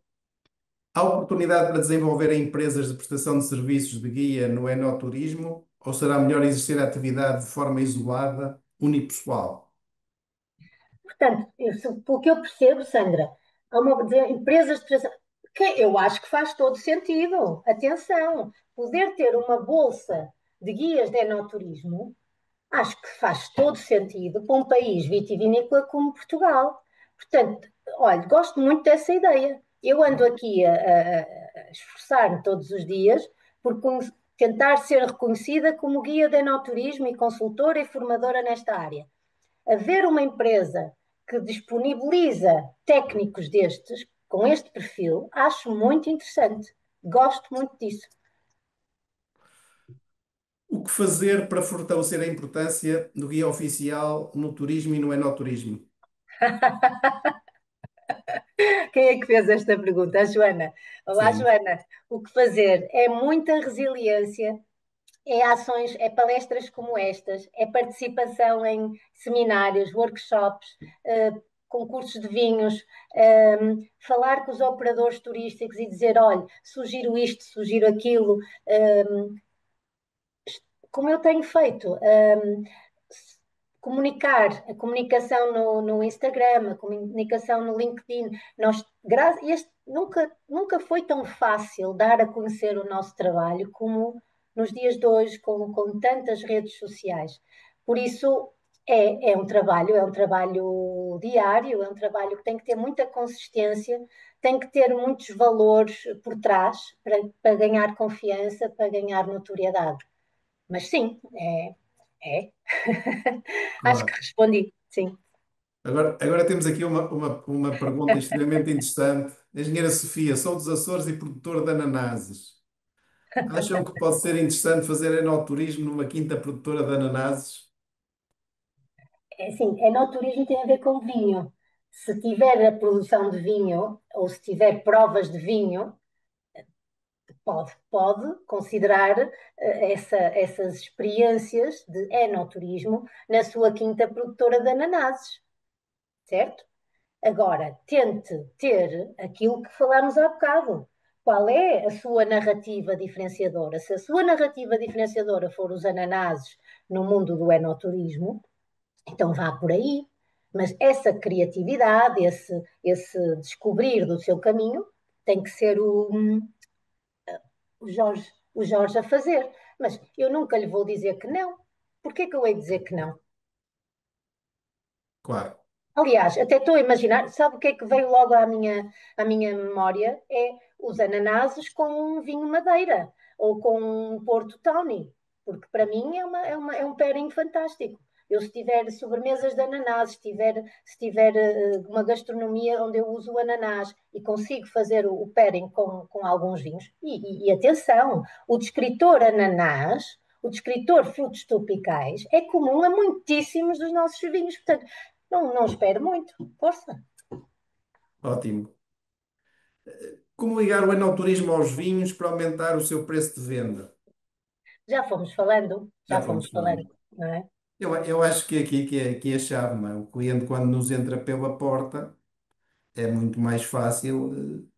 Há oportunidade para desenvolver empresas de prestação de serviços de guia no enoturismo ou será melhor exercer a atividade de forma isolada, unipessoal? Portanto, pelo que eu percebo, Sandra, há empresas de prestação, que eu acho que faz todo sentido. Atenção, poder ter uma bolsa de guias de enoturismo, acho que faz todo sentido para um país vitivinícola como Portugal. Portanto, olha, gosto muito dessa ideia. Eu ando aqui a esforçar-me todos os dias por tentar ser reconhecida como guia de enoturismo e consultora e formadora nesta área. Haver uma empresa que disponibiliza técnicos destes, com este perfil, acho muito interessante. Gosto muito disso. O que fazer para fortalecer a importância do guia oficial no turismo e no enoturismo? Quem é que fez esta pergunta? A Joana. Olá, Sim, Joana. O que fazer? É muita resiliência, é ações, é palestras como estas, é participação em seminários, workshops, concursos de vinhos, falar com os operadores turísticos e dizer, olha, sugiro isto, sugiro aquilo, como eu tenho feito, comunicar, a comunicação no Instagram, a comunicação no LinkedIn. Nunca foi tão fácil dar a conhecer o nosso trabalho como nos dias de hoje, com tantas redes sociais. Por isso, é um trabalho diário, é um trabalho que tem que ter muita consistência, tem que ter muitos valores por trás para ganhar confiança, para ganhar notoriedade. Mas sim, é. Acho que claro. respondi, sim. Agora temos aqui uma pergunta extremamente interessante. Engenheira Sofia, sou dos Açores e produtor de ananases. Acham que pode ser interessante fazer enoturismo numa quinta produtora de ananases? É assim, enoturismo tem a ver com vinho. Se tiver a produção de vinho ou se tiver provas de vinho, pode considerar essas experiências de enoturismo na sua quinta produtora de ananases, certo? Agora, tente ter aquilo que falámos há bocado. Qual é a sua narrativa diferenciadora? Se a sua narrativa diferenciadora for os ananases no mundo do enoturismo, então vá por aí. Mas essa criatividade, esse descobrir do seu caminho, tem que ser o Jorge a fazer. Mas eu nunca lhe vou dizer que não. Porquê que eu hei de dizer que não? Claro. Aliás, até estou a imaginar, sabe o que é que veio logo à minha memória? É os ananases com um vinho Madeira ou com um Porto Tawny, porque para mim é um pairing fantástico. Eu, se tiver sobremesas de ananás, se tiver uma gastronomia onde eu uso o ananás e consigo fazer o pairing com alguns vinhos, e atenção, o descritor ananás, o descritor frutos tropicais, é comum a muitíssimos dos nossos vinhos. Portanto, não espero muito. Força. Ótimo. Como ligar o enoturismo aos vinhos para aumentar o seu preço de venda? Já Já fomos fomos falando, falando. não é? Eu acho que aqui que é a chave, não é? O cliente, quando nos entra pela porta, é muito mais fácil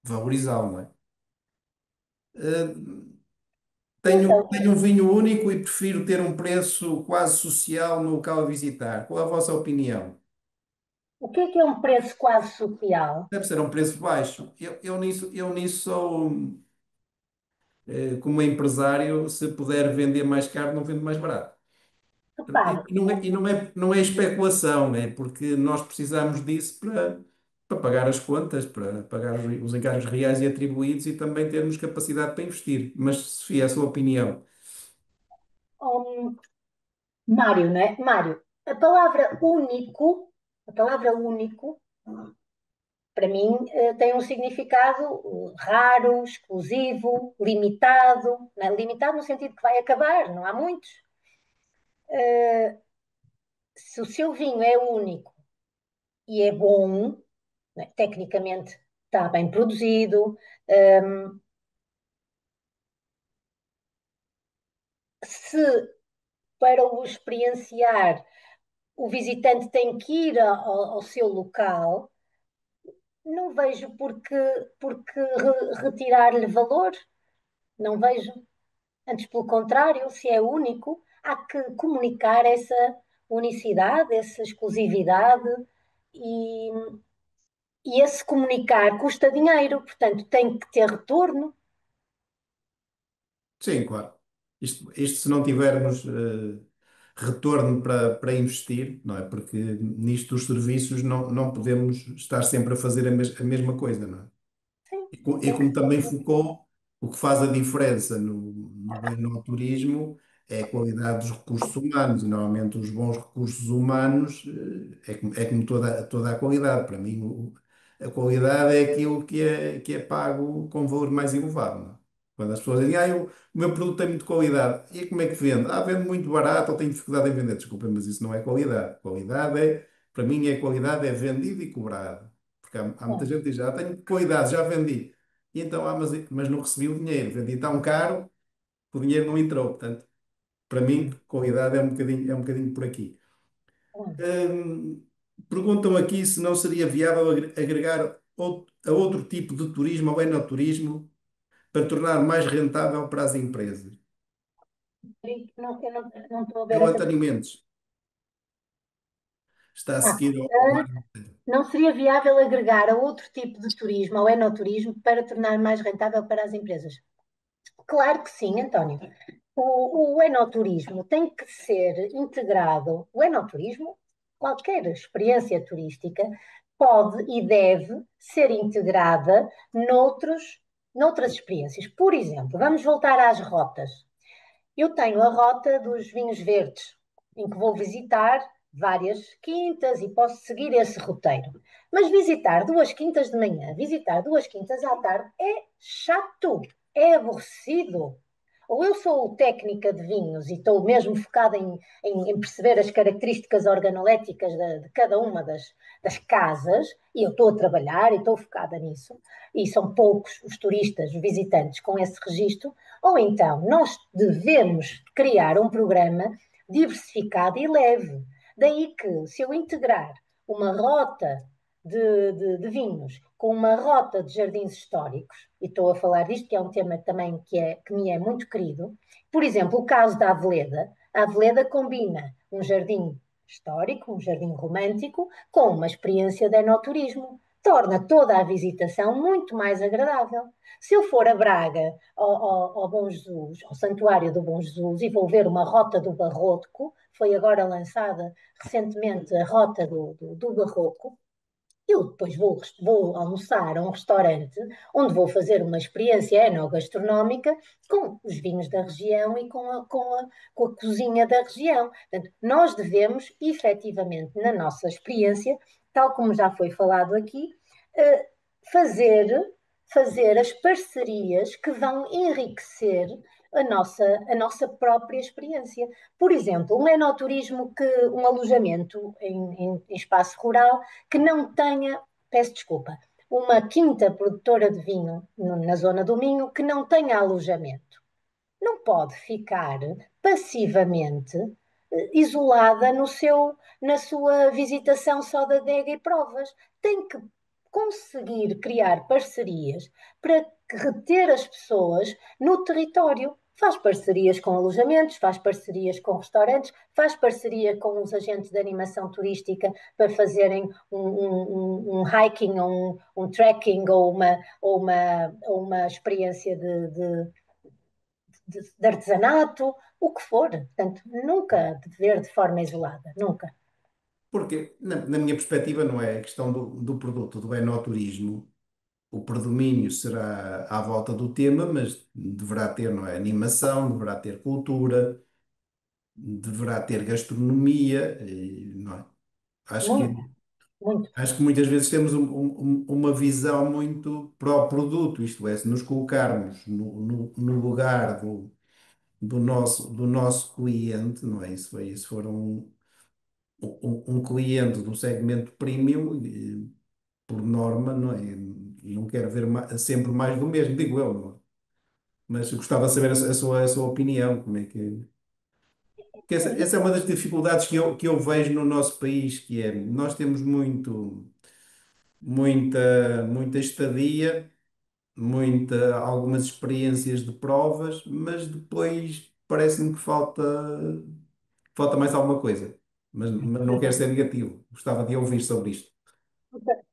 valorizá-lo, não é? Eh, Então, tenho um vinho único e prefiro ter um preço quase social no local a visitar. Qual é a vossa opinião? o que é um preço quase social? Deve ser um preço baixo. Eu nisso sou, como empresário, se puder vender mais caro, não vendo mais barato. Repare, Não é especulação, é porque nós precisamos disso para pagar as contas, para pagar os encargos reais e atribuídos e também termos capacidade para investir. Mas, Sofia, a sua opinião? um, Mário, não é? Mário, a palavra único, para mim, tem um significado raro, exclusivo, limitado, não é? Limitado no sentido que vai acabar, não há muitos. Se o seu vinho é único e é bom, não é? Tecnicamente está bem produzido, hum, se para o experienciar o visitante tem que ir ao seu local, não vejo porque retirar-lhe valor, não vejo. Antes, pelo contrário, se é único, há que comunicar essa unicidade, essa exclusividade e, e esse comunicar custa dinheiro, portanto tem que ter retorno. Sim, claro. Isto se não tivermos retorno para investir, não é? Porque nisto dos serviços não podemos estar sempre a fazer a mesma coisa, não é? Sim, E tem que como ser. também focou, o que faz a diferença no turismo é a qualidade dos recursos humanos. E normalmente os bons recursos humanos é como toda a qualidade. Para mim, a qualidade é aquilo que é pago com valor mais elevado. Não é? Quando as pessoas dizem, o meu produto tem muita qualidade, e como é que vende? Vende muito barato ou tem dificuldade em vender? Desculpa, mas isso não é qualidade. Para mim, qualidade é vendido e cobrado. Porque há muita Bom, gente que diz, tenho qualidade, já vendi. E então, mas não recebi o dinheiro. Vendi tão caro que o dinheiro não entrou. Portanto, para mim, qualidade é um bocadinho por aqui. bom. Hum, perguntam aqui se não seria viável agregar a outro tipo de turismo ao enoturismo para tornar mais rentável para as empresas. Eu não estou a É ver o essa António pergunta. Mendes. Está a Ah, seguir ao Mário. não seria viável agregar a outro tipo de turismo, ao enoturismo, para tornar mais rentável para as empresas? Claro que sim, António. O enoturismo tem que ser integrado. O enoturismo, qualquer experiência turística, pode e deve ser integrada noutras experiências. Por exemplo, vamos voltar às rotas. Eu tenho a rota dos vinhos verdes, em que vou visitar várias quintas e posso seguir esse roteiro. Mas visitar duas quintas de manhã, visitar duas quintas à tarde é chato. é aborrecido. Ou eu sou técnica de vinhos e estou mesmo focada em perceber as características organoléticas de cada uma das casas, e eu estou a trabalhar e estou focada nisso, e são poucos os turistas, os visitantes com esse registro, ou então nós devemos criar um programa diversificado e leve. Daí que, se eu integrar uma rota de vinhos com uma rota de jardins históricos, e estou a falar disto, que é um tema também que me é muito querido. Por exemplo, o caso da Aveleda. A Aveleda combina um jardim histórico, um jardim romântico, com uma experiência de enoturismo. Torna toda a visitação muito mais agradável. Se eu for a Braga, ao Bom Jesus, ao Santuário do Bom Jesus, e vou ver uma rota do Barroco, foi agora lançada recentemente a rota do Barroco, eu depois vou almoçar a um restaurante onde vou fazer uma experiência enogastronómica com os vinhos da região e com a cozinha da região. Portanto, nós devemos, efetivamente, na nossa experiência, tal como já foi falado aqui, eh, fazer, fazer as parcerias que vão enriquecer a nossa própria experiência. Por exemplo, um enoturismo, um alojamento em espaço rural que não tenha, peço desculpa, uma quinta produtora de vinho na zona do Minho que não tenha alojamento. Não pode ficar passivamente isolada na sua visitação só da adega e provas. Tem que conseguir criar parcerias para reter as pessoas no território. Faz parcerias com alojamentos, faz parcerias com restaurantes, faz parceria com os agentes de animação turística para fazerem um hiking, um trekking ou uma experiência de artesanato, o que for. Portanto, nunca de ver de forma isolada, nunca. Porque, na minha perspectiva, não é a questão do produto, do enoturismo. O predomínio será à volta do tema, mas deverá ter, não é, animação, deverá ter cultura, deverá ter gastronomia, não é? Acho que, Muito, muito. acho que muitas vezes temos uma visão muito para o produto, isto é, se nos colocarmos no lugar do nosso cliente, não é? Se for um cliente do segmento premium, por norma, não é? Não quero ver sempre mais do mesmo, digo eu, não é? Mas eu gostava de saber a sua opinião, como é que... Porque essa é uma das dificuldades que eu vejo no nosso país, que é, nós temos muita estadia, algumas experiências de provas, mas depois parece-me que falta mais alguma coisa. Mas não quero ser negativo. Gostava de ouvir sobre isto.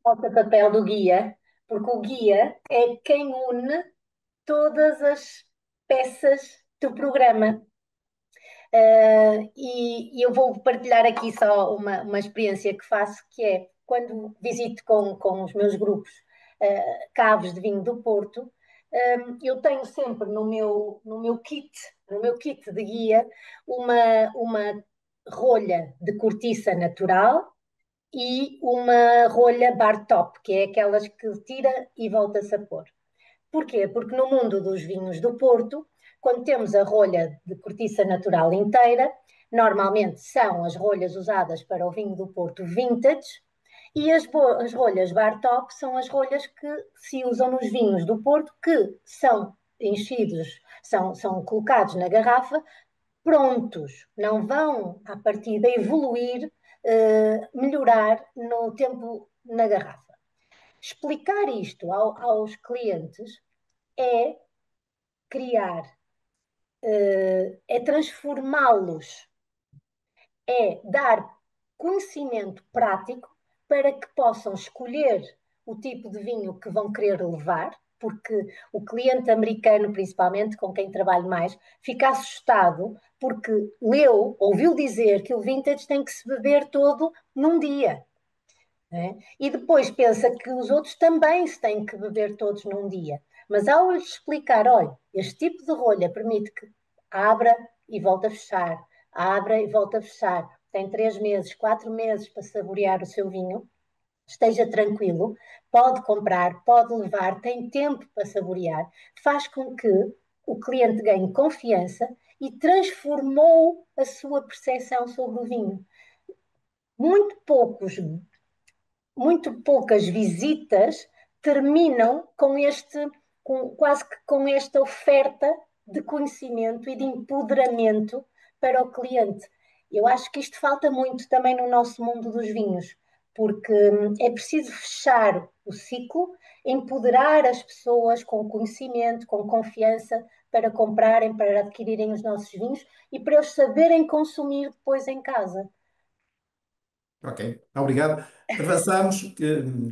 Falta papel do guia, porque o guia é quem une todas as peças do programa. E eu vou partilhar aqui só uma experiência que faço, que é quando visito com os meus grupos caves de vinho do Porto, eu tenho sempre no meu kit de guia, uma rolha de cortiça natural e uma rolha bar top, que é aquelas que tira e volta-se a pôr. Porquê? Porque no mundo dos vinhos do Porto, quando temos a rolha de cortiça natural inteira, normalmente são as rolhas usadas para o vinho do Porto vintage, e as rolhas bar top são as rolhas que se usam nos vinhos do Porto, que são enchidos, são colocados na garrafa, prontos, não vão à partida evoluir, melhorar no tempo na garrafa. Explicar isto aos clientes é criar, é transformá-los, é dar conhecimento prático para que possam escolher o tipo de vinho que vão querer levar, porque o cliente americano, principalmente, com quem trabalho mais, fica assustado porque ouviu dizer que o vintage tem que se beber todo num dia. Né? E depois pensa que os outros também se têm que beber todos num dia. Mas ao lhes explicar, olha, este tipo de rolha permite que abra e volte a fechar, abra e volte a fechar, tem 3 meses, 4 meses para saborear o seu vinho, esteja tranquilo, pode comprar, pode levar, tem tempo para saborear, faz com que o cliente ganhe confiança e transformou a sua percepção sobre o vinho. Muito poucos muito poucas visitas terminam com quase que com esta oferta de conhecimento e de empoderamento para o cliente. Eu acho que isto falta muito também no nosso mundo dos vinhos, porque é preciso fechar o ciclo, empoderar as pessoas com conhecimento, com confiança, para comprarem, para adquirirem os nossos vinhos e para eles saberem consumir depois em casa. Ok, obrigado. Avançamos, que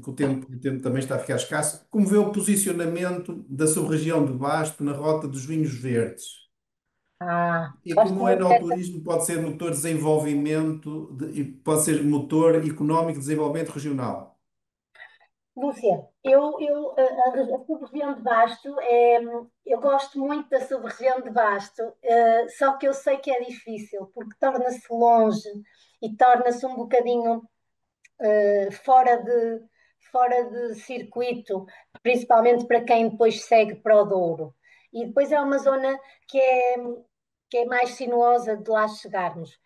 o tempo também está a ficar escasso. Como vê o posicionamento da sua região de Basto na rota dos vinhos verdes? E como Gosto o muito dessa. enoturismo pode ser motor de desenvolvimento, e pode ser motor económico de desenvolvimento regional? Lúcia, a sub-região de Basto, eu gosto muito da sub-região de Basto, só que eu sei que é difícil, porque torna-se longe e torna-se um bocadinho eh, fora de, fora de circuito, principalmente para quem depois segue para o Douro. E depois é uma zona que é, que é mais sinuosa de lá chegarmos.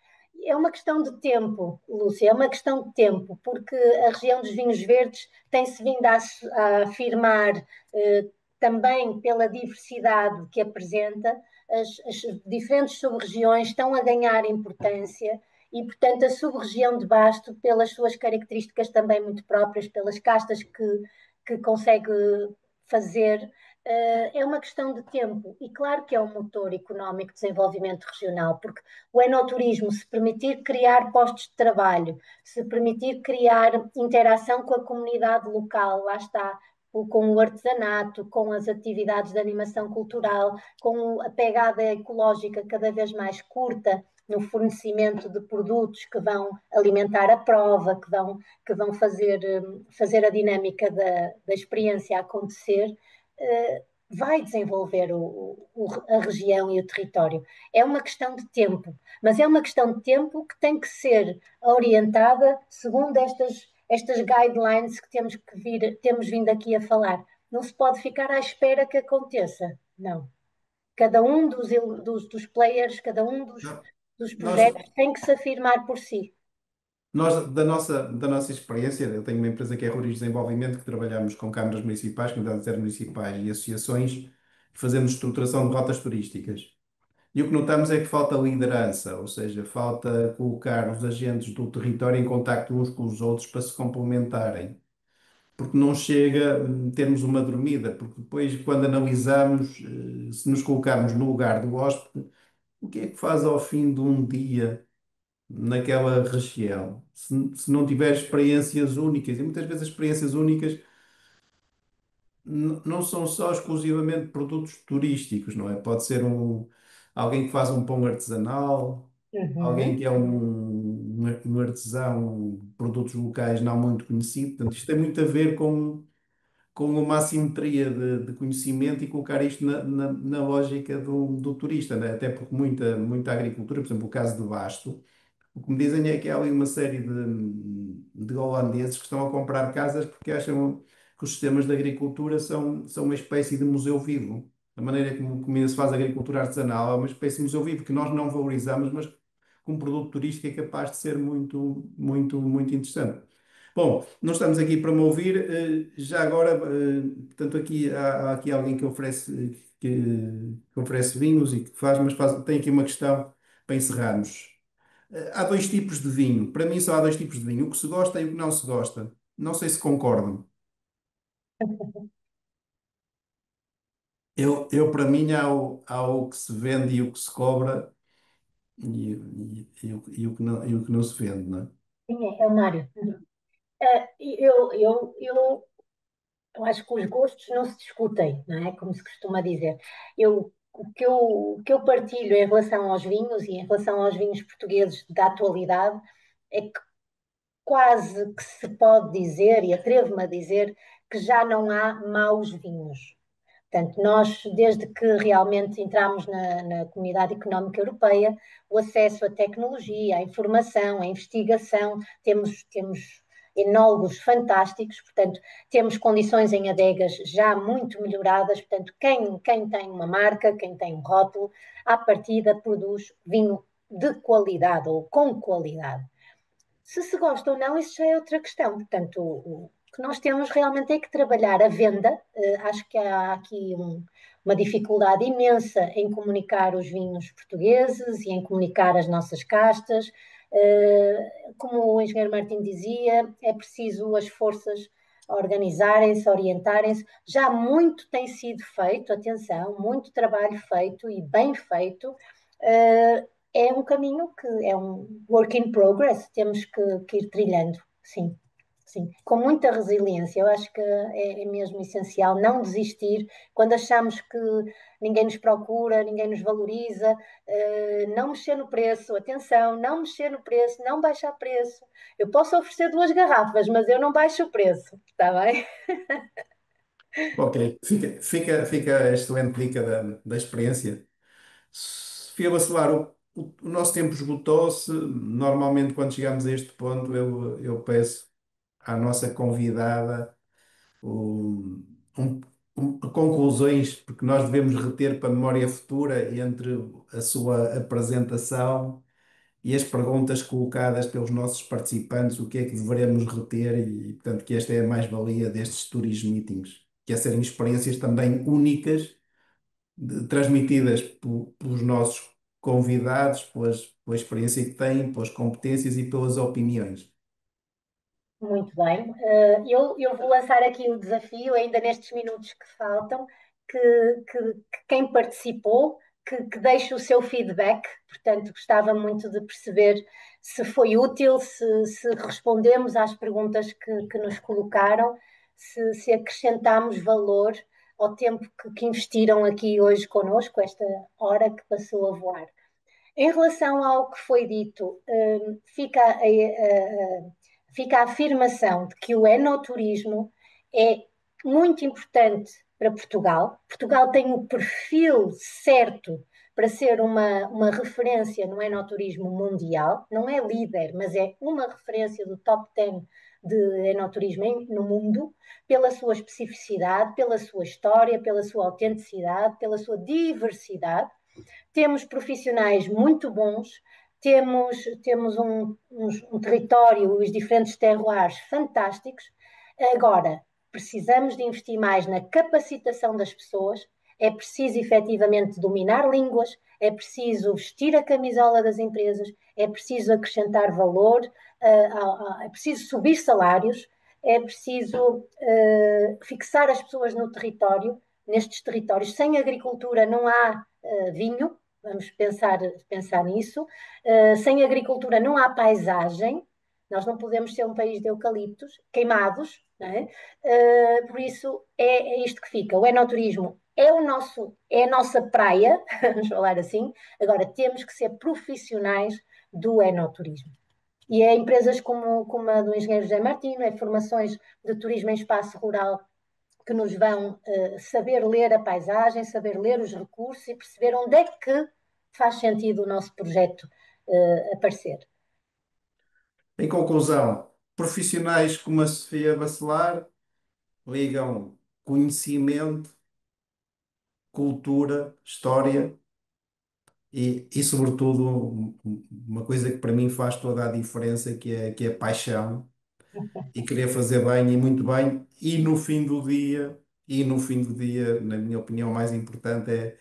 É uma questão de tempo, Lúcia, é uma questão de tempo, porque a região dos vinhos verdes tem-se vindo a afirmar também pela diversidade que apresenta, as diferentes sub-regiões estão a ganhar importância e, portanto, a sub-região de Basto, pelas suas características também muito próprias, pelas castas que consegue fazer, é uma questão de tempo. E claro que é um motor económico de desenvolvimento regional, porque o enoturismo, se permitir criar postos de trabalho, se permitir criar interação com a comunidade local, lá está, com o artesanato, com as atividades de animação cultural, com a pegada ecológica cada vez mais curta no fornecimento de produtos que vão alimentar a prova, que vão fazer a dinâmica da experiência acontecer, vai desenvolver a região e o território. É uma questão de tempo, mas é uma questão de tempo que tem que ser orientada segundo estas guidelines que temos vindo aqui a falar. Não se pode ficar à espera que aconteça, não. Cada um dos players, cada um dos Nós, projetos tem que se afirmar por si. da nossa experiência, eu tenho uma empresa que é Ruris Desenvolvimento, que trabalhamos com câmaras municipais, comunidades intermunicipais e associações, e fazemos estruturação de rotas turísticas. E o que notamos é que falta liderança, ou seja, falta colocar os agentes do território em contacto uns com os outros para se complementarem. Porque não chega termos uma dormida, porque depois, quando analisamos, se nos colocarmos no lugar do hóspede, o que é que faz ao fim de um dia naquela região? Se não tiver experiências únicas, e muitas vezes as experiências únicas não são só exclusivamente produtos turísticos, não é? Pode ser alguém que faz um pão artesanal, alguém Uhum, que é um artesão de produtos locais não muito conhecido. Portanto, isto tem muito a ver com uma assimetria de conhecimento e colocar isto na lógica do turista, né? Até porque muita agricultura, por exemplo, o caso de Basto. O que me dizem é que há ali uma série de holandeses que estão a comprar casas porque acham que os sistemas de agricultura são uma espécie de museu vivo. A maneira como se faz agricultura artesanal é uma espécie de museu vivo que nós não valorizamos, mas que um produto turístico é capaz de ser muito interessante. Bom, não estamos aqui para me ouvir. Já agora, portanto, há aqui alguém que oferece vinhos e que tem aqui uma questão para encerrarmos. Há dois tipos de vinho. Para mim só há dois tipos de vinho. O que se gosta e o que não se gosta. Não sei se concordam. Para mim, há o que se vende e o que se cobra e o que não se vende, não é? sim, é o Mário. Eu acho que os gostos não se discutem, não é? Como se costuma dizer. O que eu partilho em relação aos vinhos e em relação aos vinhos portugueses da atualidade é que quase que se pode dizer, e atrevo-me a dizer, que já não há maus vinhos. Portanto, nós, desde que realmente entramos na Comunidade Económica Europeia, o acesso à tecnologia, à informação, à investigação, temos enólogos fantásticos, portanto, temos condições em adegas já muito melhoradas, portanto, quem tem uma marca, quem tem um rótulo, à partida produz vinho de qualidade ou com qualidade. Se gosta ou não, isso já é outra questão. Portanto, o que nós temos realmente é que trabalhar a venda. Acho que há aqui uma dificuldade imensa em comunicar os vinhos portugueses e em comunicar as nossas castas. Como o engenheiro Martim dizia, é preciso as forças organizarem-se, orientarem-se. Já muito tem sido feito, atenção, muito trabalho feito e bem feito. É um caminho que é um work in progress, temos que ir trilhando, sim, sim, com muita resiliência. Eu acho que é mesmo essencial não desistir quando achamos que ninguém nos procura, ninguém nos valoriza, não mexer no preço, atenção, não mexer no preço, não baixar preço. Eu posso oferecer 2 garrafas, mas eu não baixo o preço, está bem? Ok, fica a excelente dica da experiência. Sofia Bacelar, o nosso tempo esgotou-se. Normalmente, quando chegamos a este ponto, eu peço à nossa convidada um, um- conclusões, porque nós devemos reter para a memória futura entre a sua apresentação e as perguntas colocadas pelos nossos participantes, o que é que devemos reter portanto, que esta é a mais-valia destes Tourism Meetings, que é serem experiências também únicas, transmitidas pelos nossos convidados, pela experiência que têm, pelas competências e pelas opiniões. Muito bem. Eu vou lançar aqui o desafio, ainda nestes minutos que faltam, que quem participou, que deixe o seu feedback. Portanto, gostava muito de perceber se foi útil, se respondemos às perguntas que nos colocaram, se acrescentámos valor ao tempo que investiram aqui hoje connosco, esta hora que passou a voar. Em relação ao que foi dito, fica a afirmação de que o enoturismo é muito importante para Portugal. Portugal tem o perfil certo para ser uma referência no enoturismo mundial. Não é líder, mas é uma referência do top 10 de enoturismo no mundo, pela sua especificidade, pela sua história, pela sua autenticidade, pela sua diversidade. Temos profissionais muito bons, temos um território, os diferentes terroirs fantásticos. Agora, precisamos de investir mais na capacitação das pessoas, é preciso efetivamente dominar línguas, é preciso vestir a camisola das empresas, é preciso acrescentar valor, é preciso subir salários, é preciso fixar as pessoas no território, nestes territórios. Sem agricultura não há vinho, vamos pensar nisso. Sem agricultura não há paisagem, nós não podemos ser um país de eucaliptos queimados, não é? Por isso é isto que fica. O enoturismo é a nossa praia, vamos falar assim. Agora temos que ser profissionais do enoturismo. E é empresas como a do engenheiro José Martino, é formações de turismo em espaço rural que nos vão saber ler a paisagem, saber ler os recursos e perceber onde é que faz sentido o nosso projeto aparecer. Em conclusão, profissionais como a Sofia Bacelar ligam conhecimento, cultura, história sobretudo, uma coisa que para mim faz toda a diferença, que é paixão e querer fazer bem e muito bem. E no fim do dia, na minha opinião, o mais importante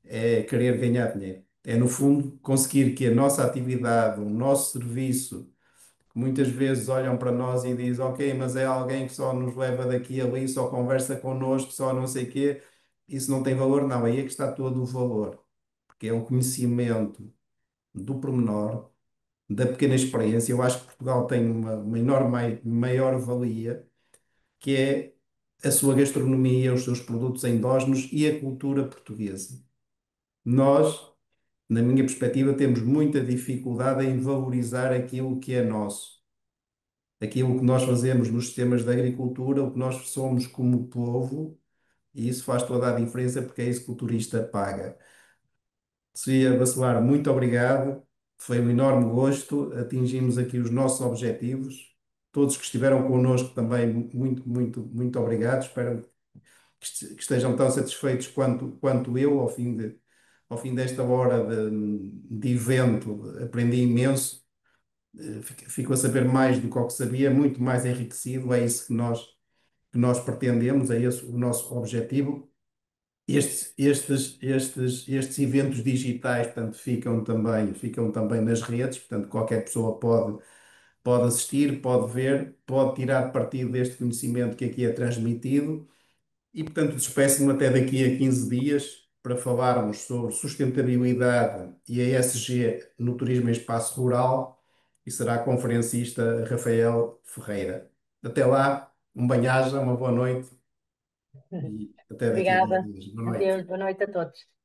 é querer ganhar dinheiro. É, no fundo, conseguir que a nossa atividade, o nosso serviço, que muitas vezes olham para nós e dizem, ok, mas é alguém que só nos leva daqui a ali, só conversa connosco, só não sei quê, isso não tem valor, não, aí é que está todo o valor, porque é um conhecimento do pormenor, da pequena experiência. Eu acho que Portugal tem uma enorme maior valia, que é a sua gastronomia, os seus produtos endógenos e a cultura portuguesa. Nós, na minha perspectiva, temos muita dificuldade em valorizar aquilo que é nosso, aquilo que nós fazemos nos sistemas de agricultura, o que nós somos como povo, e isso faz toda a diferença porque é isso que o turista paga. Sofia Bacelar, muito obrigado. Foi um enorme gosto. Atingimos aqui os nossos objetivos. todos que estiveram connosco também, muito, muito, muito obrigado. Espero que estejam tão satisfeitos quanto eu ao fim desta hora de evento. Aprendi imenso, fico a saber mais do que o que sabia, muito mais enriquecido. É isso que nós pretendemos, é esse o nosso objetivo. Estes eventos digitais, portanto, ficam também nas redes, portanto, qualquer pessoa pode assistir, pode ver, pode tirar partido deste conhecimento que aqui é transmitido e, portanto, despeço-me até daqui a 15 dias para falarmos sobre sustentabilidade e a ESG no turismo em espaço rural e será a conferencista Rafael Ferreira. Até lá, um bem-aja, uma boa noite e até daqui a 15 Obrigada. dias. Boa noite. Adeus, boa noite a todos.